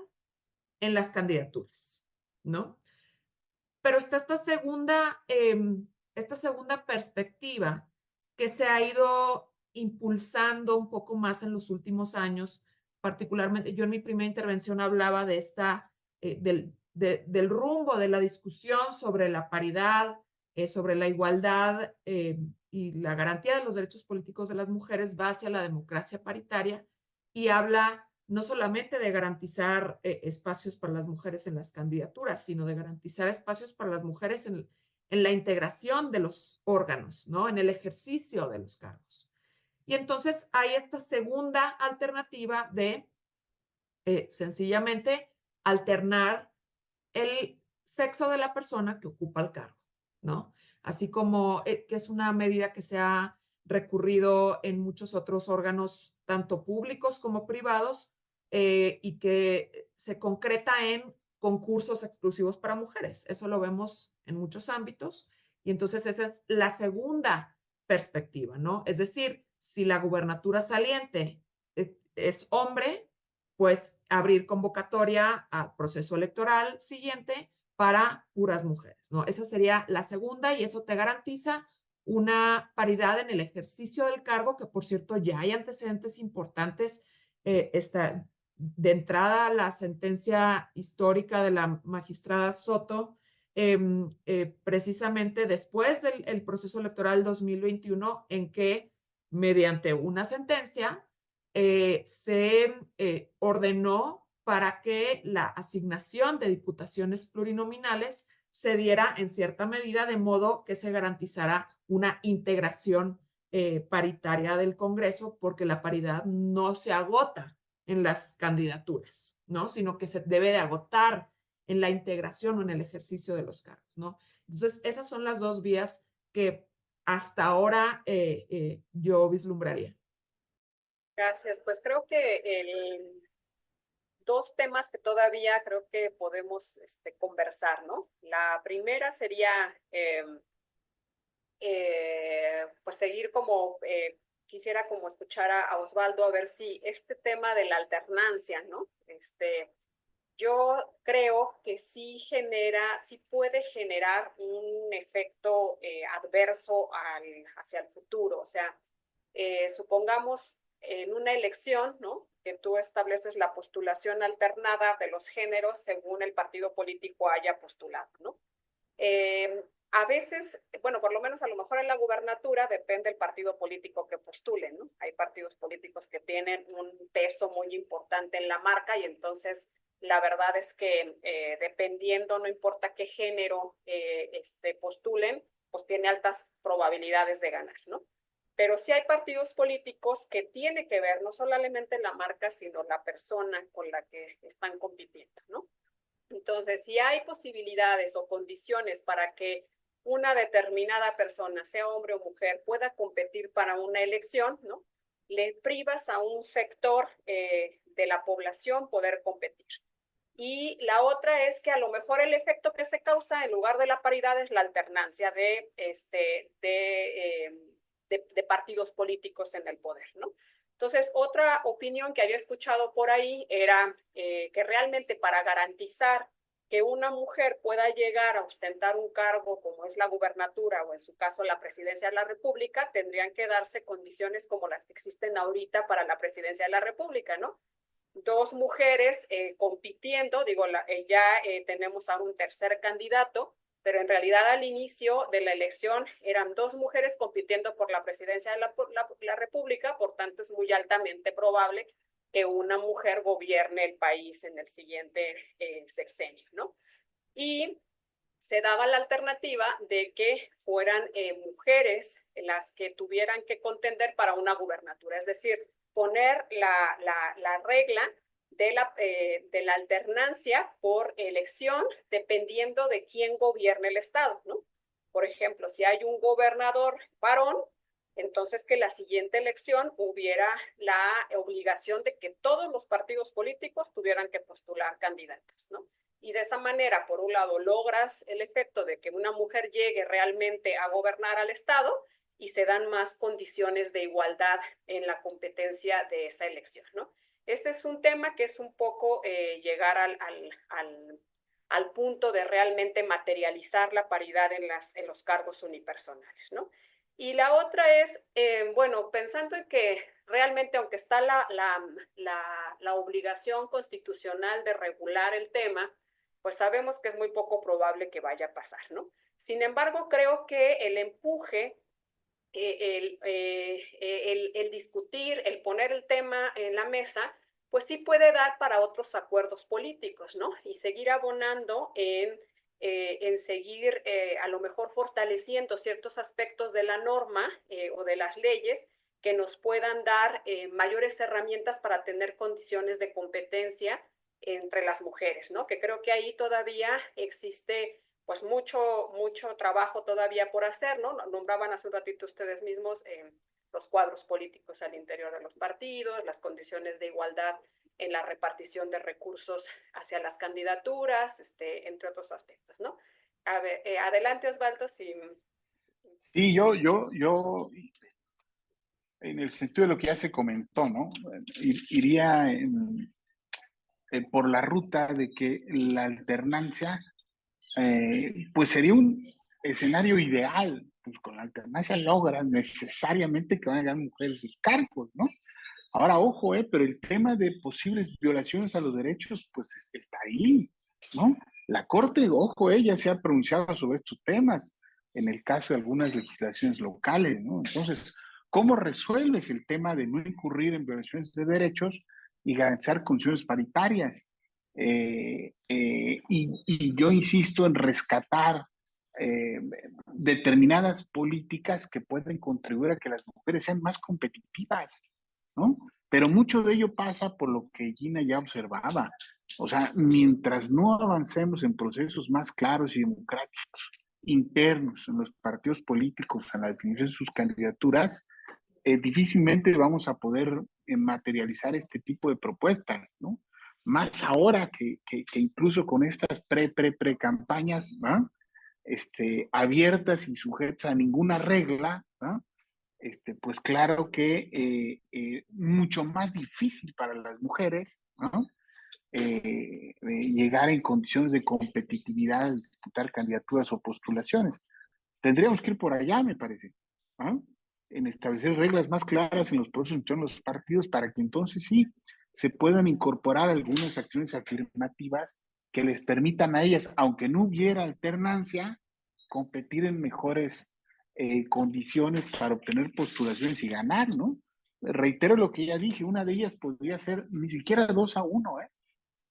en las candidaturas, ¿no? Pero está esta segunda perspectiva que se ha ido impulsando un poco más en los últimos años, particularmente yo en mi primera intervención hablaba de del rumbo de la discusión sobre la paridad, sobre la igualdad y la garantía de los derechos políticos de las mujeres va hacia la democracia paritaria y habla no solamente de garantizar espacios para las mujeres en las candidaturas, sino de garantizar espacios para las mujeres en la integración de los órganos, ¿no? En el ejercicio de los cargos. Y entonces hay esta segunda alternativa de sencillamente alternar el sexo de la persona que ocupa el cargo, ¿no? Así como que es una medida que se ha recurrido en muchos otros órganos, tanto públicos como privados, y que se concreta en concursos exclusivos para mujeres. Eso lo vemos en muchos ámbitos. Y entonces esa es la segunda perspectiva, ¿no? Es decir, si la gubernatura saliente es hombre, pues abrir convocatoria al proceso electoral siguiente para puras mujeres, ¿no? Esa sería la segunda y eso te garantiza una paridad en el ejercicio del cargo, que por cierto ya hay antecedentes importantes. De entrada, la sentencia histórica de la magistrada Soto, precisamente después del proceso electoral 2021, en que mediante una sentencia se ordenó para que la asignación de diputaciones plurinominales se diera en cierta medida de modo que se garantizara una integración paritaria del Congreso, porque la paridad no se agota en las candidaturas, ¿no? Sino que se debe de agotar en la integración o en el ejercicio de los cargos, ¿no? Entonces, esas son las dos vías que hasta ahora yo vislumbraría. Gracias. Pues creo que dos temas que todavía creo que podemos conversar, ¿no? La primera sería pues seguir como, quisiera como escuchar a Osvaldo a ver si este tema de la alternancia, ¿no? Yo creo que sí sí puede generar un efecto adverso hacia el futuro. O sea, supongamos en una elección, ¿no? Que tú estableces la postulación alternada de los géneros según el partido político haya postulado, ¿no? A veces, bueno, por lo menos a lo mejor en la gubernatura depende del partido político que postulen, ¿no? Hay partidos políticos que tienen un peso muy importante en la marca y entonces la verdad es que dependiendo, no importa qué género postulen, pues tiene altas probabilidades de ganar, ¿no? Pero sí hay partidos políticos que tiene que ver no solamente la marca, sino la persona con la que están compitiendo, ¿no? Entonces, si hay posibilidades o condiciones para que una determinada persona, sea hombre o mujer, pueda competir para una elección, ¿no? Le privas a un sector de la población poder competir. Y la otra es que a lo mejor el efecto que se causa en lugar de la paridad es la alternancia de partidos políticos en el poder, ¿no? Entonces, otra opinión que había escuchado por ahí era que realmente para garantizar que una mujer pueda llegar a ostentar un cargo como es la gubernatura o en su caso la presidencia de la República, tendrían que darse condiciones como las que existen ahorita para la presidencia de la República, ¿no? Dos mujeres compitiendo, digo, ya tenemos a un tercer candidato, pero en realidad al inicio de la elección eran dos mujeres compitiendo por la presidencia de la República, por tanto es muy altamente probable que una mujer gobierne el país en el siguiente sexenio, ¿no? Y se daba la alternativa de que fueran mujeres las que tuvieran que contender para una gubernatura, es decir, poner la regla de la alternancia por elección dependiendo de quién gobierne el Estado, ¿no? Por ejemplo, si hay un gobernador varón, entonces que la siguiente elección hubiera la obligación de que todos los partidos políticos tuvieran que postular candidatas, ¿no? Y de esa manera, por un lado, logras el efecto de que una mujer llegue realmente a gobernar al Estado y se dan más condiciones de igualdad en la competencia de esa elección, ¿no? Ese es un tema que es un poco llegar al punto de realmente materializar la paridad en los cargos unipersonales, ¿no? Y la otra es, bueno, pensando en que realmente, aunque está la obligación constitucional de regular el tema, pues sabemos que es muy poco probable que vaya a pasar, ¿no? Sin embargo, creo que el empuje, el discutir, el poner el tema en la mesa, pues sí puede dar para otros acuerdos políticos, ¿no? Y seguir abonando en seguir a lo mejor fortaleciendo ciertos aspectos de la norma o de las leyes que nos puedan dar mayores herramientas para tener condiciones de competencia entre las mujeres, ¿no? Que creo que ahí todavía existe pues mucho trabajo todavía por hacer, ¿no? Nombraban hace un ratito ustedes mismos los cuadros políticos al interior de los partidos, las condiciones de igualdad en la repartición de recursos hacia las candidaturas, entre otros aspectos, ¿no? A ver, adelante Osvaldo, si... Sí, yo, en el sentido de lo que ya se comentó, ¿no? Iría por la ruta de que la alternancia, pues sería un escenario ideal, pues con la alternancia logras necesariamente que van a ganar mujeres sus cargos, ¿no? Ahora, ojo, pero el tema de posibles violaciones a los derechos, pues está ahí, ¿no? La Corte, ojo, ya se ha pronunciado sobre estos temas en el caso de algunas legislaciones locales, ¿no? Entonces, ¿cómo resuelves el tema de no incurrir en violaciones de derechos y garantizar condiciones paritarias? Y yo insisto en rescatar determinadas políticas que pueden contribuir a que las mujeres sean más competitivas, ¿no? Pero mucho de ello pasa por lo que Gina ya observaba. O sea, mientras no avancemos en procesos más claros y democráticos internos en los partidos políticos, en la definición de sus candidaturas, difícilmente vamos a poder materializar este tipo de propuestas, ¿no? Más ahora que incluso con estas pre-campañas, ¿no? abiertas y sujetas a ninguna regla, ¿no? Pues claro que mucho más difícil para las mujeres, ¿no? Llegar en condiciones de competitividad al disputar candidaturas o postulaciones. Tendríamos que ir por allá, me parece, ¿no? En establecer reglas más claras en los procesos internos de los partidos para que entonces sí se puedan incorporar algunas acciones afirmativas que les permitan a ellas, aunque no hubiera alternancia, competir en mejores condiciones para obtener postulaciones y ganar, ¿no? Reitero lo que ya dije, una de ellas podría ser ni siquiera 2-1,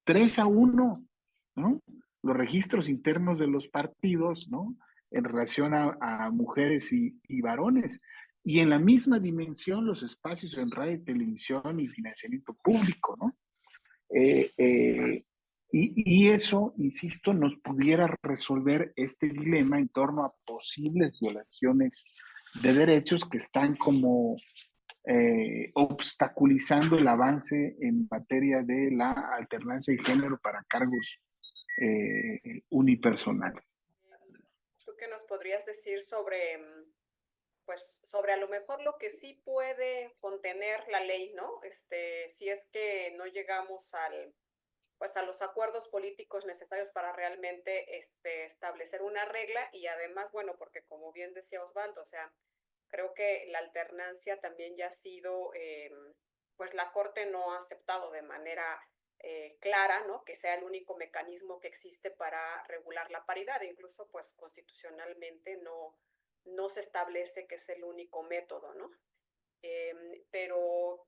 3-1, ¿no? Los registros internos de los partidos, ¿no? En relación a mujeres y varones. Y en la misma dimensión los espacios en radio y televisión y financiamiento público, ¿no? Y eso, insisto, nos pudiera resolver este dilema en torno a posibles violaciones de derechos que están como obstaculizando el avance en materia de la alternancia de género para cargos unipersonales. ¿Tú qué nos podrías decir sobre, pues, sobre a lo mejor lo que sí puede contener la ley, ¿no? Si es que no llegamos pues a los acuerdos políticos necesarios para realmente establecer una regla y además, bueno, porque como bien decía Osvaldo, o sea, creo que la alternancia también ya ha sido, pues la Corte no ha aceptado de manera clara, ¿no? Que sea el único mecanismo que existe para regular la paridad, incluso pues constitucionalmente no se establece que es el único método, ¿no? Pero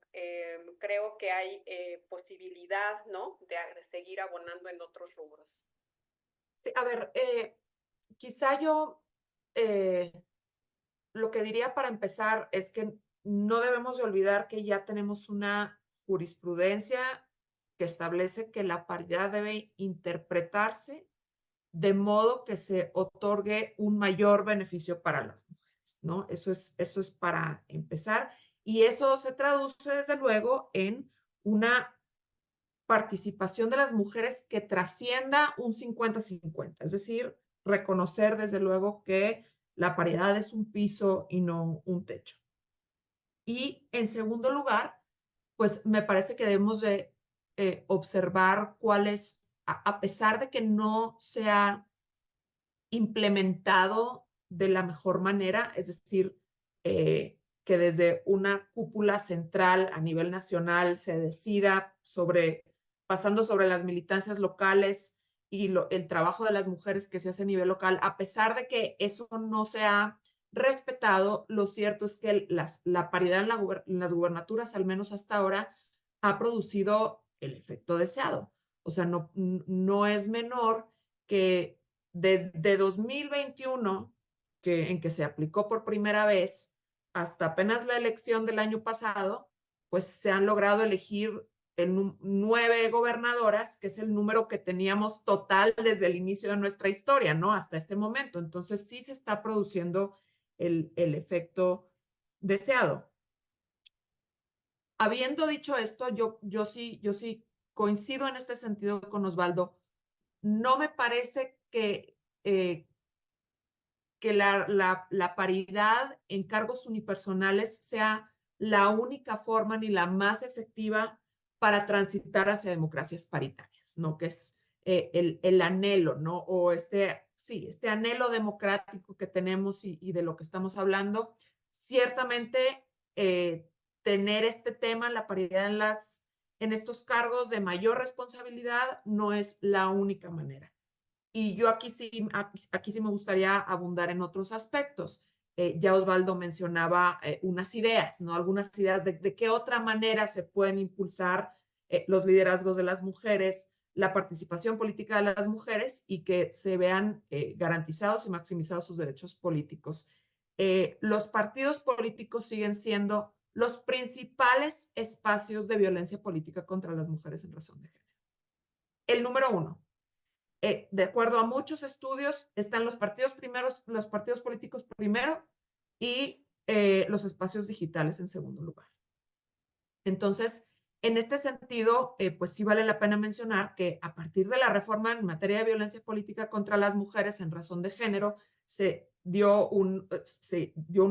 creo que hay posibilidad, ¿no? De seguir abonando en otros rubros. Sí, a ver, quizá yo lo que diría para empezar es que no debemos de olvidar que ya tenemos una jurisprudencia que establece que la paridad debe interpretarse de modo que se otorgue un mayor beneficio para las mujeres, ¿no? Eso es para empezar. Y eso se traduce, desde luego, en una participación de las mujeres que trascienda un 50-50, es decir, reconocer, desde luego, que la paridad es un piso y no un techo. Y en segundo lugar, pues me parece que debemos de observar cuál es, a pesar de que no se ha implementado de la mejor manera, es decir, que desde una cúpula central a nivel nacional se decida pasando sobre las militancias locales y el trabajo de las mujeres que se hace a nivel local, a pesar de que eso no se ha respetado, lo cierto es que la paridad en las gubernaturas, al menos hasta ahora, ha producido el efecto deseado. O sea, no es menor que desde 2021, en que se aplicó por primera vez, hasta apenas la elección del año pasado, pues se han logrado elegir 9 gobernadoras, que es el número que teníamos total desde el inicio de nuestra historia, ¿no? Hasta este momento. Entonces sí se está produciendo el efecto deseado. Habiendo dicho esto, yo sí coincido en este sentido con Osvaldo. No me parece que la paridad en cargos unipersonales sea la única forma ni la más efectiva para transitar hacia democracias paritarias, ¿no? Que es el anhelo, ¿no? O este anhelo democrático que tenemos y de lo que estamos hablando. Ciertamente, tener este tema, la paridad en estos cargos de mayor responsabilidad, no es la única manera. Y yo aquí sí me gustaría abundar en otros aspectos. Ya Osvaldo mencionaba unas ideas, ¿no? Algunas ideas de qué otra manera se pueden impulsar los liderazgos de las mujeres, la participación política de las mujeres y que se vean garantizados y maximizados sus derechos políticos. Los partidos políticos siguen siendo los principales espacios de violencia política contra las mujeres en razón de género. El número 1. De acuerdo a muchos estudios, están los partidos políticos primero y los espacios digitales en segundo lugar. Entonces, En este sentido, pues sí vale la pena mencionar que a partir de la reforma en materia de violencia política contra las mujeres en razón de género, se dio un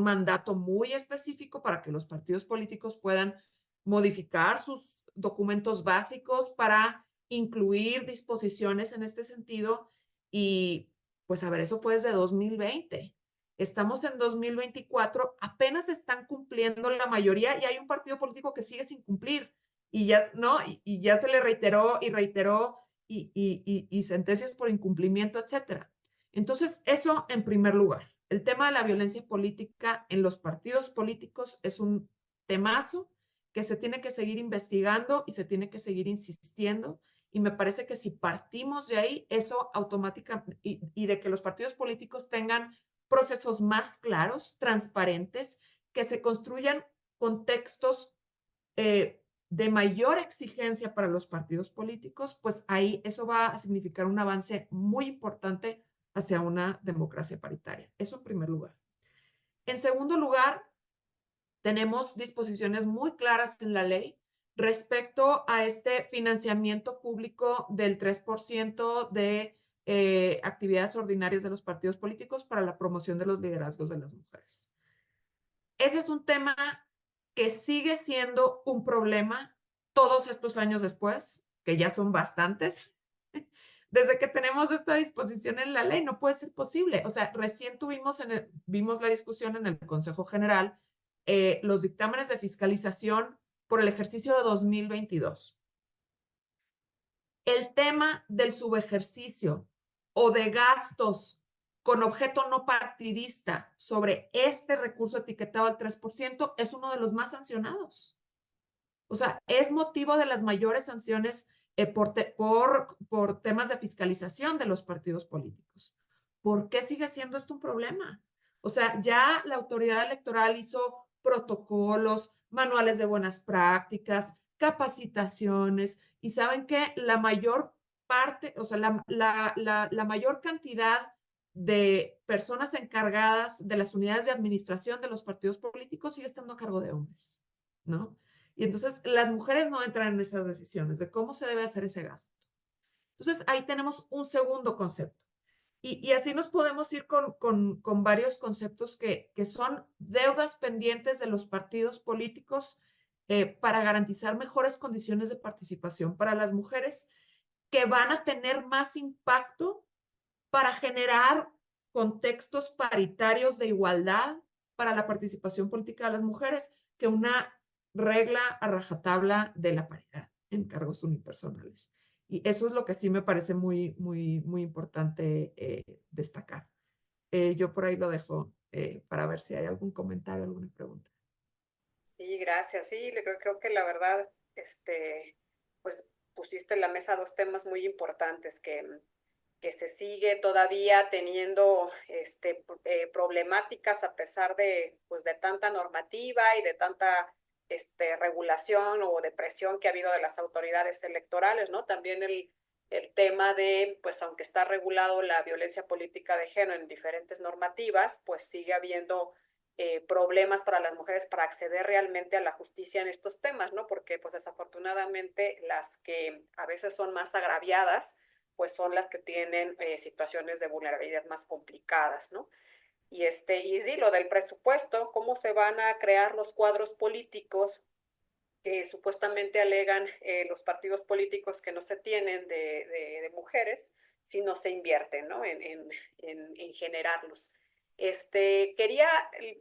mandato muy específico para que los partidos políticos puedan modificar sus documentos básicos para incluir disposiciones en este sentido. Y pues a ver, eso fue desde 2020. Estamos en 2024, apenas están cumpliendo la mayoría y hay un partido político que sigue sin cumplir y ya, ¿no? Y ya se le reiteró y reiteró y sentencias por incumplimiento, etcétera. Entonces, eso en primer lugar. El tema de la violencia política en los partidos políticos es un temazo que se tiene que seguir investigando y se tiene que seguir insistiendo. Y me parece que si partimos de ahí, eso automáticamente, y de que los partidos políticos tengan procesos más claros, transparentes, que se construyan contextos de mayor exigencia para los partidos políticos, pues ahí eso va a significar un avance muy importante hacia una democracia paritaria. Eso en primer lugar. En segundo lugar, tenemos disposiciones muy claras en la ley respecto a este financiamiento público del 3% de actividades ordinarias de los partidos políticos para la promoción de los liderazgos de las mujeres. Ese es un tema que sigue siendo un problema todos estos años después, que ya son bastantes. Desde que tenemos esta disposición en la ley, no puede ser posible. O sea, recién vimos la discusión en el Consejo General, los dictámenes de fiscalización por el ejercicio de 2022. El tema del subejercicio o de gastos con objeto no partidista sobre este recurso etiquetado al 3% es uno de los más sancionados. O sea, es motivo de las mayores sanciones por temas de fiscalización de los partidos políticos. ¿Por qué sigue siendo esto un problema? O sea, ya la autoridad electoral hizo protocolos, manuales de buenas prácticas, capacitaciones, y saben que la mayor parte, o sea, la mayor cantidad de personas encargadas de las unidades de administración de los partidos políticos sigue estando a cargo de hombres, ¿no? Y entonces las mujeres no entran en esas decisiones de cómo se debe hacer ese gasto. Entonces ahí tenemos un segundo concepto. Y así nos podemos ir con varios conceptos que son deudas pendientes de los partidos políticos para garantizar mejores condiciones de participación para las mujeres que van a tener más impacto para generar contextos paritarios de igualdad para la participación política de las mujeres que una regla a rajatabla de la paridad en cargos unipersonales. Y eso es lo que sí me parece muy, muy, muy importante destacar. Yo por ahí lo dejo para ver si hay algún comentario, alguna pregunta. Sí, gracias. Sí, creo que la verdad, pues pusiste en la mesa dos temas muy importantes que se sigue todavía teniendo problemáticas a pesar de, pues, de tanta normativa y de tanta regulación o de presión que ha habido de las autoridades electorales, ¿no? También el tema de, pues aunque está regulado la violencia política de género en diferentes normativas, pues sigue habiendo problemas para las mujeres para acceder realmente a la justicia en estos temas, ¿no? Porque pues desafortunadamente las que a veces son más agraviadas, pues son las que tienen situaciones de vulnerabilidad más complicadas, ¿no? Y sí, lo del presupuesto, cómo se van a crear los cuadros políticos que supuestamente alegan los partidos políticos que no se tienen de mujeres si no se invierten, ¿no? En generarlos. Quería,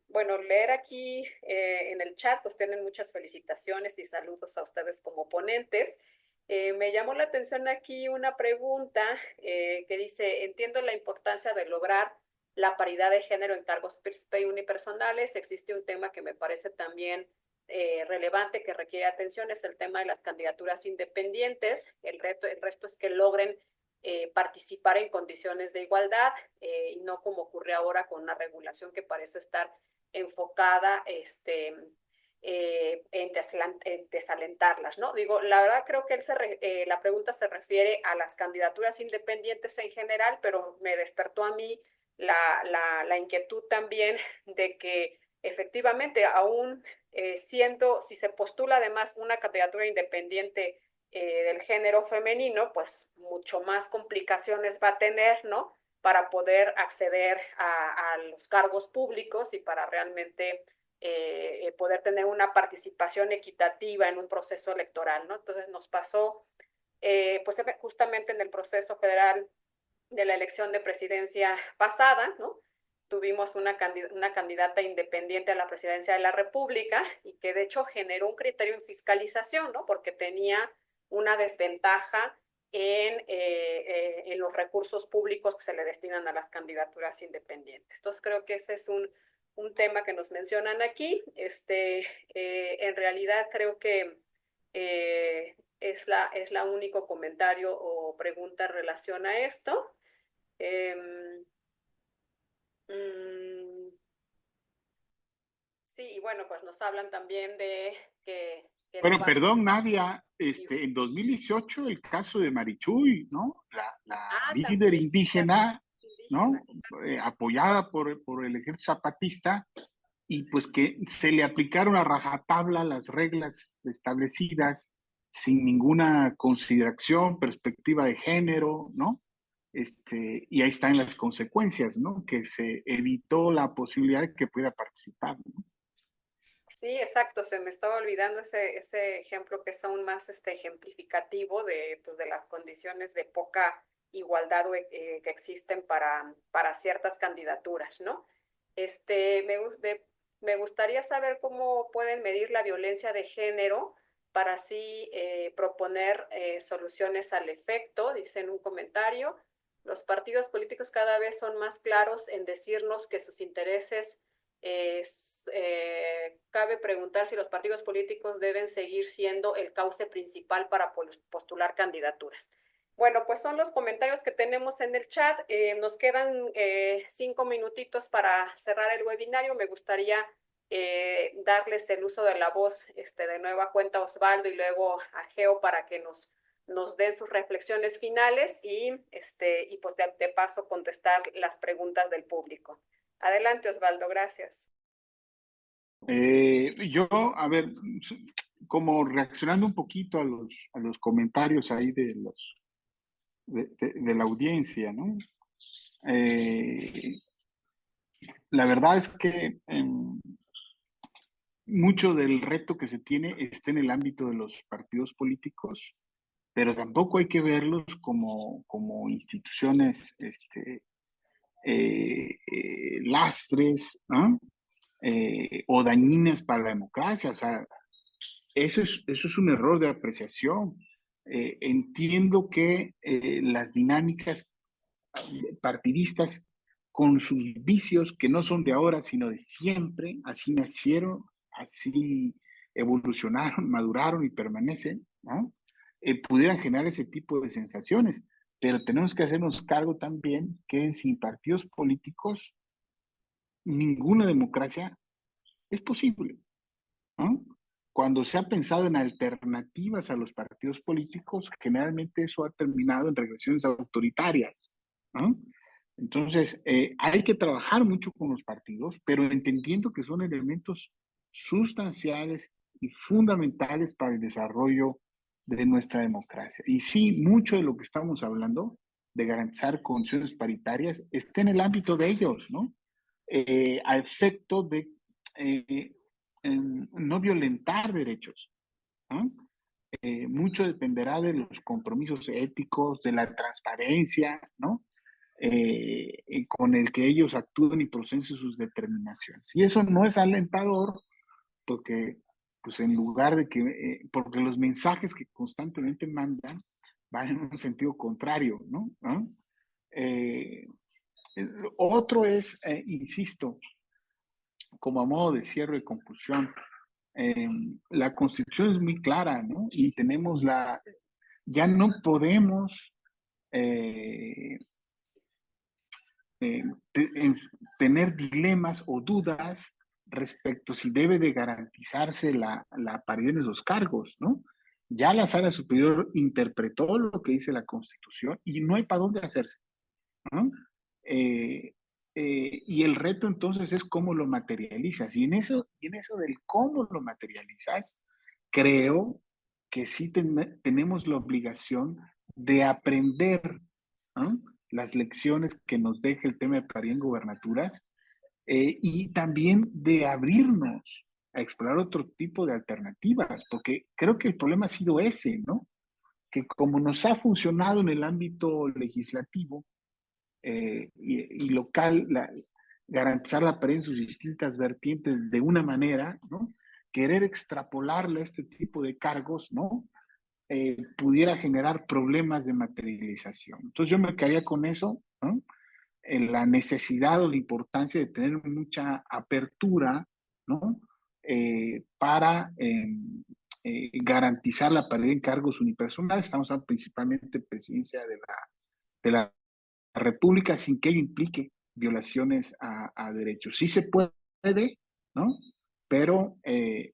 bueno, leer aquí en el chat, pues tienen muchas felicitaciones y saludos a ustedes como ponentes. Me llamó la atención aquí una pregunta que dice, entiendo la importancia de lograr la paridad de género en cargos unipersonales. Existe un tema que me parece también relevante que requiere atención, es el tema de las candidaturas independientes. El resto es que logren participar en condiciones de igualdad y no como ocurre ahora con una regulación que parece estar enfocada en desalentarlas, ¿no? Digo, la verdad creo que la pregunta se refiere a las candidaturas independientes en general, pero me despertó a mí la inquietud también de que efectivamente aún si se postula además una candidatura independiente del género femenino, pues mucho más complicaciones va a tener, ¿no? Para poder acceder a los cargos públicos y para realmente poder tener una participación equitativa en un proceso electoral, ¿no? Entonces nos pasó, pues justamente en el proceso federal de la elección de presidencia pasada, ¿no? Tuvimos una candidata independiente a la presidencia de la República y que de hecho generó un criterio en fiscalización, ¿no? Porque tenía una desventaja en los recursos públicos que se le destinan a las candidaturas independientes. Entonces creo que ese es un tema que nos mencionan aquí. En realidad creo que es la único comentario o pregunta en relación a esto. Sí, y bueno, pues nos hablan también de que no Bueno, va. perdón, Nadia, en 2018 el caso de Marichuy, ¿no? La líder También, indígena, indígena. ¿no? Apoyada por el ejército zapatista, y pues que se le aplicaron a rajatabla las reglas establecidas sin ninguna consideración, perspectiva de género, ¿no? Y ahí están las consecuencias, ¿no? Que se evitó la posibilidad de que pudiera participar, ¿no? Sí, exacto, se me estaba olvidando ese ejemplo que es aún más ejemplificativo pues, de las condiciones de poca igualdad que existen para ciertas candidaturas, ¿no? Este, me, gus- me, me gustaría saber cómo pueden medir la violencia de género para así proponer soluciones al efecto, dice en un comentario. Los partidos políticos cada vez son más claros en decirnos que sus intereses cabe preguntar si los partidos políticos deben seguir siendo el cauce principal para postular candidaturas. Bueno, pues son los comentarios que tenemos en el chat. Nos quedan 5 minutitos para cerrar el webinario. Me gustaría darles el uso de la voz de nueva cuenta a Osvaldo y luego a Geo para que nos den sus reflexiones finales y pues de paso contestar las preguntas del público. Adelante, Osvaldo, gracias. Yo, a ver, como reaccionando un poquito a los comentarios ahí de la audiencia, ¿no? La verdad es que mucho del reto que se tiene está en el ámbito de los partidos políticos, pero tampoco hay que verlos como instituciones lastres, ¿no? O dañinas para la democracia. O sea, eso es un error de apreciación. Entiendo que las dinámicas partidistas con sus vicios que no son de ahora, sino de siempre, así nacieron, así evolucionaron, maduraron y permanecen, ¿no? Pudieran generar ese tipo de sensaciones, pero tenemos que hacernos cargo también que sin partidos políticos ninguna democracia es posible, ¿no? Cuando se ha pensado en alternativas a los partidos políticos, generalmente eso ha terminado en regresiones autoritarias, ¿no? Entonces, hay que trabajar mucho con los partidos, pero entendiendo que son elementos sustanciales y fundamentales para el desarrollo de nuestra democracia. Y sí, mucho de lo que estamos hablando, de garantizar condiciones paritarias, está en el ámbito de ellos, ¿no? A efecto de no violentar derechos, ¿no? Mucho dependerá de los compromisos éticos, de la transparencia, ¿no? Con el que ellos actúen y procesen sus determinaciones. Y eso no es alentador porque, pues en lugar de que, porque los mensajes que constantemente mandan van en un sentido contrario, ¿no? ¿no? Otro es, insisto, como a modo de cierre y conclusión, la Constitución es muy clara, ¿no? Y tenemos ya no podemos eh, tener dilemas o dudas respecto si debe de garantizarse la paridad en esos cargos, ¿no? Ya la Sala Superior interpretó lo que dice la Constitución y no hay para dónde hacerse, ¿no? y el reto entonces es cómo lo materializas. Y en eso del cómo lo materializas, creo que sí tenemos la obligación de aprender, ¿no?, las lecciones que nos deja el tema de paridad en gubernaturas, y también de abrirnos a explorar otro tipo de alternativas, porque creo que el problema ha sido ese, ¿no? Que como nos ha funcionado en el ámbito legislativo y local, garantizar la paridad en sus distintas vertientes de una manera, ¿no? Querer extrapolarle a este tipo de cargos, ¿no? Pudiera generar problemas de materialización. Entonces yo me quedaría con eso, ¿no? En la necesidad o la importancia de tener mucha apertura, ¿no? Para garantizar la paridad en cargos unipersonales. Estamos hablando principalmente de presidencia de la República, sin que ello implique violaciones a derechos. Sí se puede, ¿no? Pero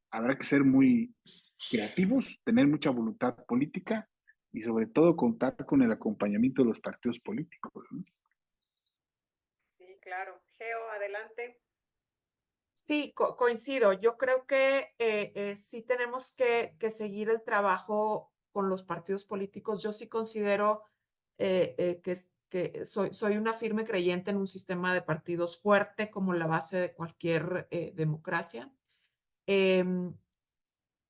habrá que ser muy creativos, tener mucha voluntad política y sobre todo contar con el acompañamiento de los partidos políticos, ¿no? Sí, claro. Geo, adelante. Sí, coincido. Yo creo que sí tenemos que seguir el trabajo con los partidos políticos. Yo sí considero que soy una firme creyente en un sistema de partidos fuerte como la base de cualquier democracia. Em,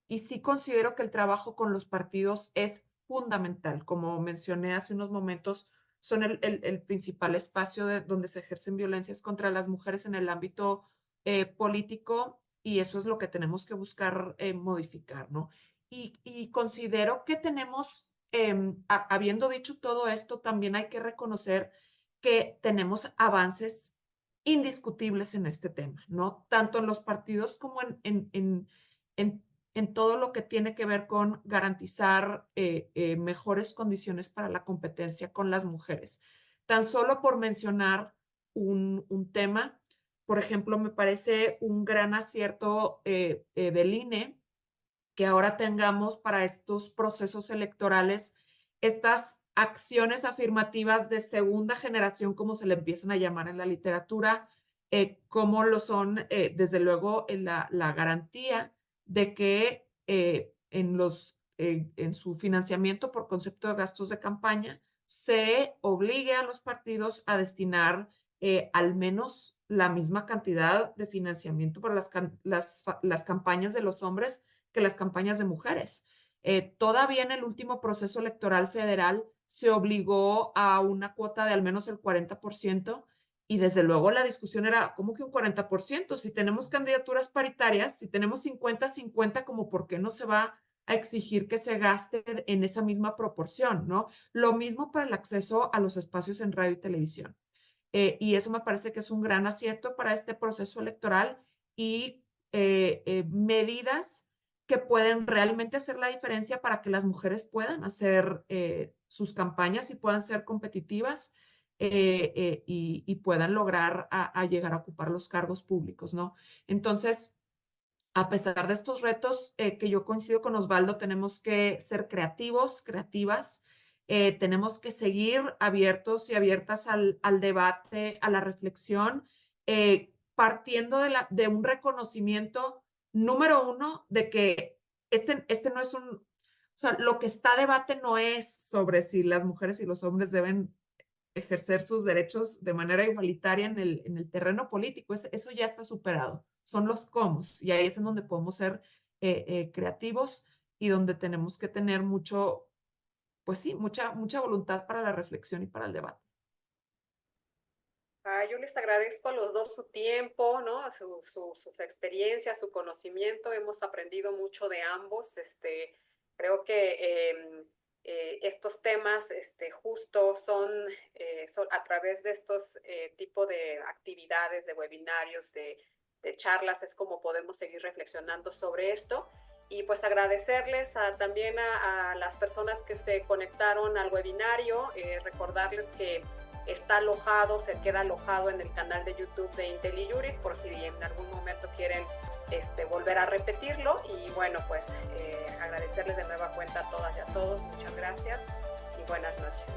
y sí considero que el trabajo con los partidos es fundamental. Como mencioné hace unos momentos, son el principal espacio donde se ejercen violencias contra las mujeres en el ámbito político y eso es lo que tenemos que buscar modificar, ¿no? Y considero que tenemos, habiendo dicho todo esto, también hay que reconocer que tenemos avances indiscutibles en este tema, ¿no? Tanto en los partidos como en en todo lo que tiene que ver con garantizar mejores condiciones para la competencia con las mujeres. Tan solo por mencionar un tema, por ejemplo, me parece un gran acierto del INE que ahora tengamos para estos procesos electorales estas acciones afirmativas de segunda generación, como se le empiezan a llamar en la literatura, como lo son, desde luego, la garantía de que en su financiamiento por concepto de gastos de campaña se obligue a los partidos a destinar al menos la misma cantidad de financiamiento para las campañas de los hombres que las campañas de mujeres. Todavía en el último proceso electoral federal se obligó a una cuota de al menos el 40% y desde luego la discusión era, ¿cómo que un 40%? Si tenemos candidaturas paritarias, si tenemos 50-50, ¿cómo por qué no se va a exigir que se gaste en esa misma proporción, ¿no? Lo mismo para el acceso a los espacios en radio y televisión. Y eso me parece que es un gran acierto para este proceso electoral y medidas que pueden realmente hacer la diferencia para que las mujeres puedan hacer sus campañas y puedan ser competitivas y puedan lograr a llegar a ocupar los cargos públicos, ¿no? Entonces, a pesar de estos retos que yo coincido con Osvaldo, tenemos que ser creativos, creativas, tenemos que seguir abiertos y abiertas al debate, a la reflexión, partiendo de un reconocimiento número uno de que este no es o sea, lo que está a debate no es sobre si las mujeres y los hombres deben ejercer sus derechos de manera igualitaria en el terreno político. Eso ya está superado. Son los cómo. Y ahí es en donde podemos ser creativos y donde tenemos que tener mucho, pues sí, mucha voluntad para la reflexión y para el debate. Yo les agradezco a los dos su tiempo, ¿no? Sus experiencias, su conocimiento. Hemos aprendido mucho de ambos. Creo que estos temas justo son a través de estos tipo de actividades, de webinarios, de charlas, es como podemos seguir reflexionando sobre esto. Y pues agradecerles también a las personas que se conectaron al webinario, recordarles que está alojado, se queda alojado en el canal de YouTube de IntelliJuris por si en algún momento quieren volver a repetirlo. Y bueno, pues agradecerles de nueva cuenta a todas y a todos. Muchas gracias y buenas noches.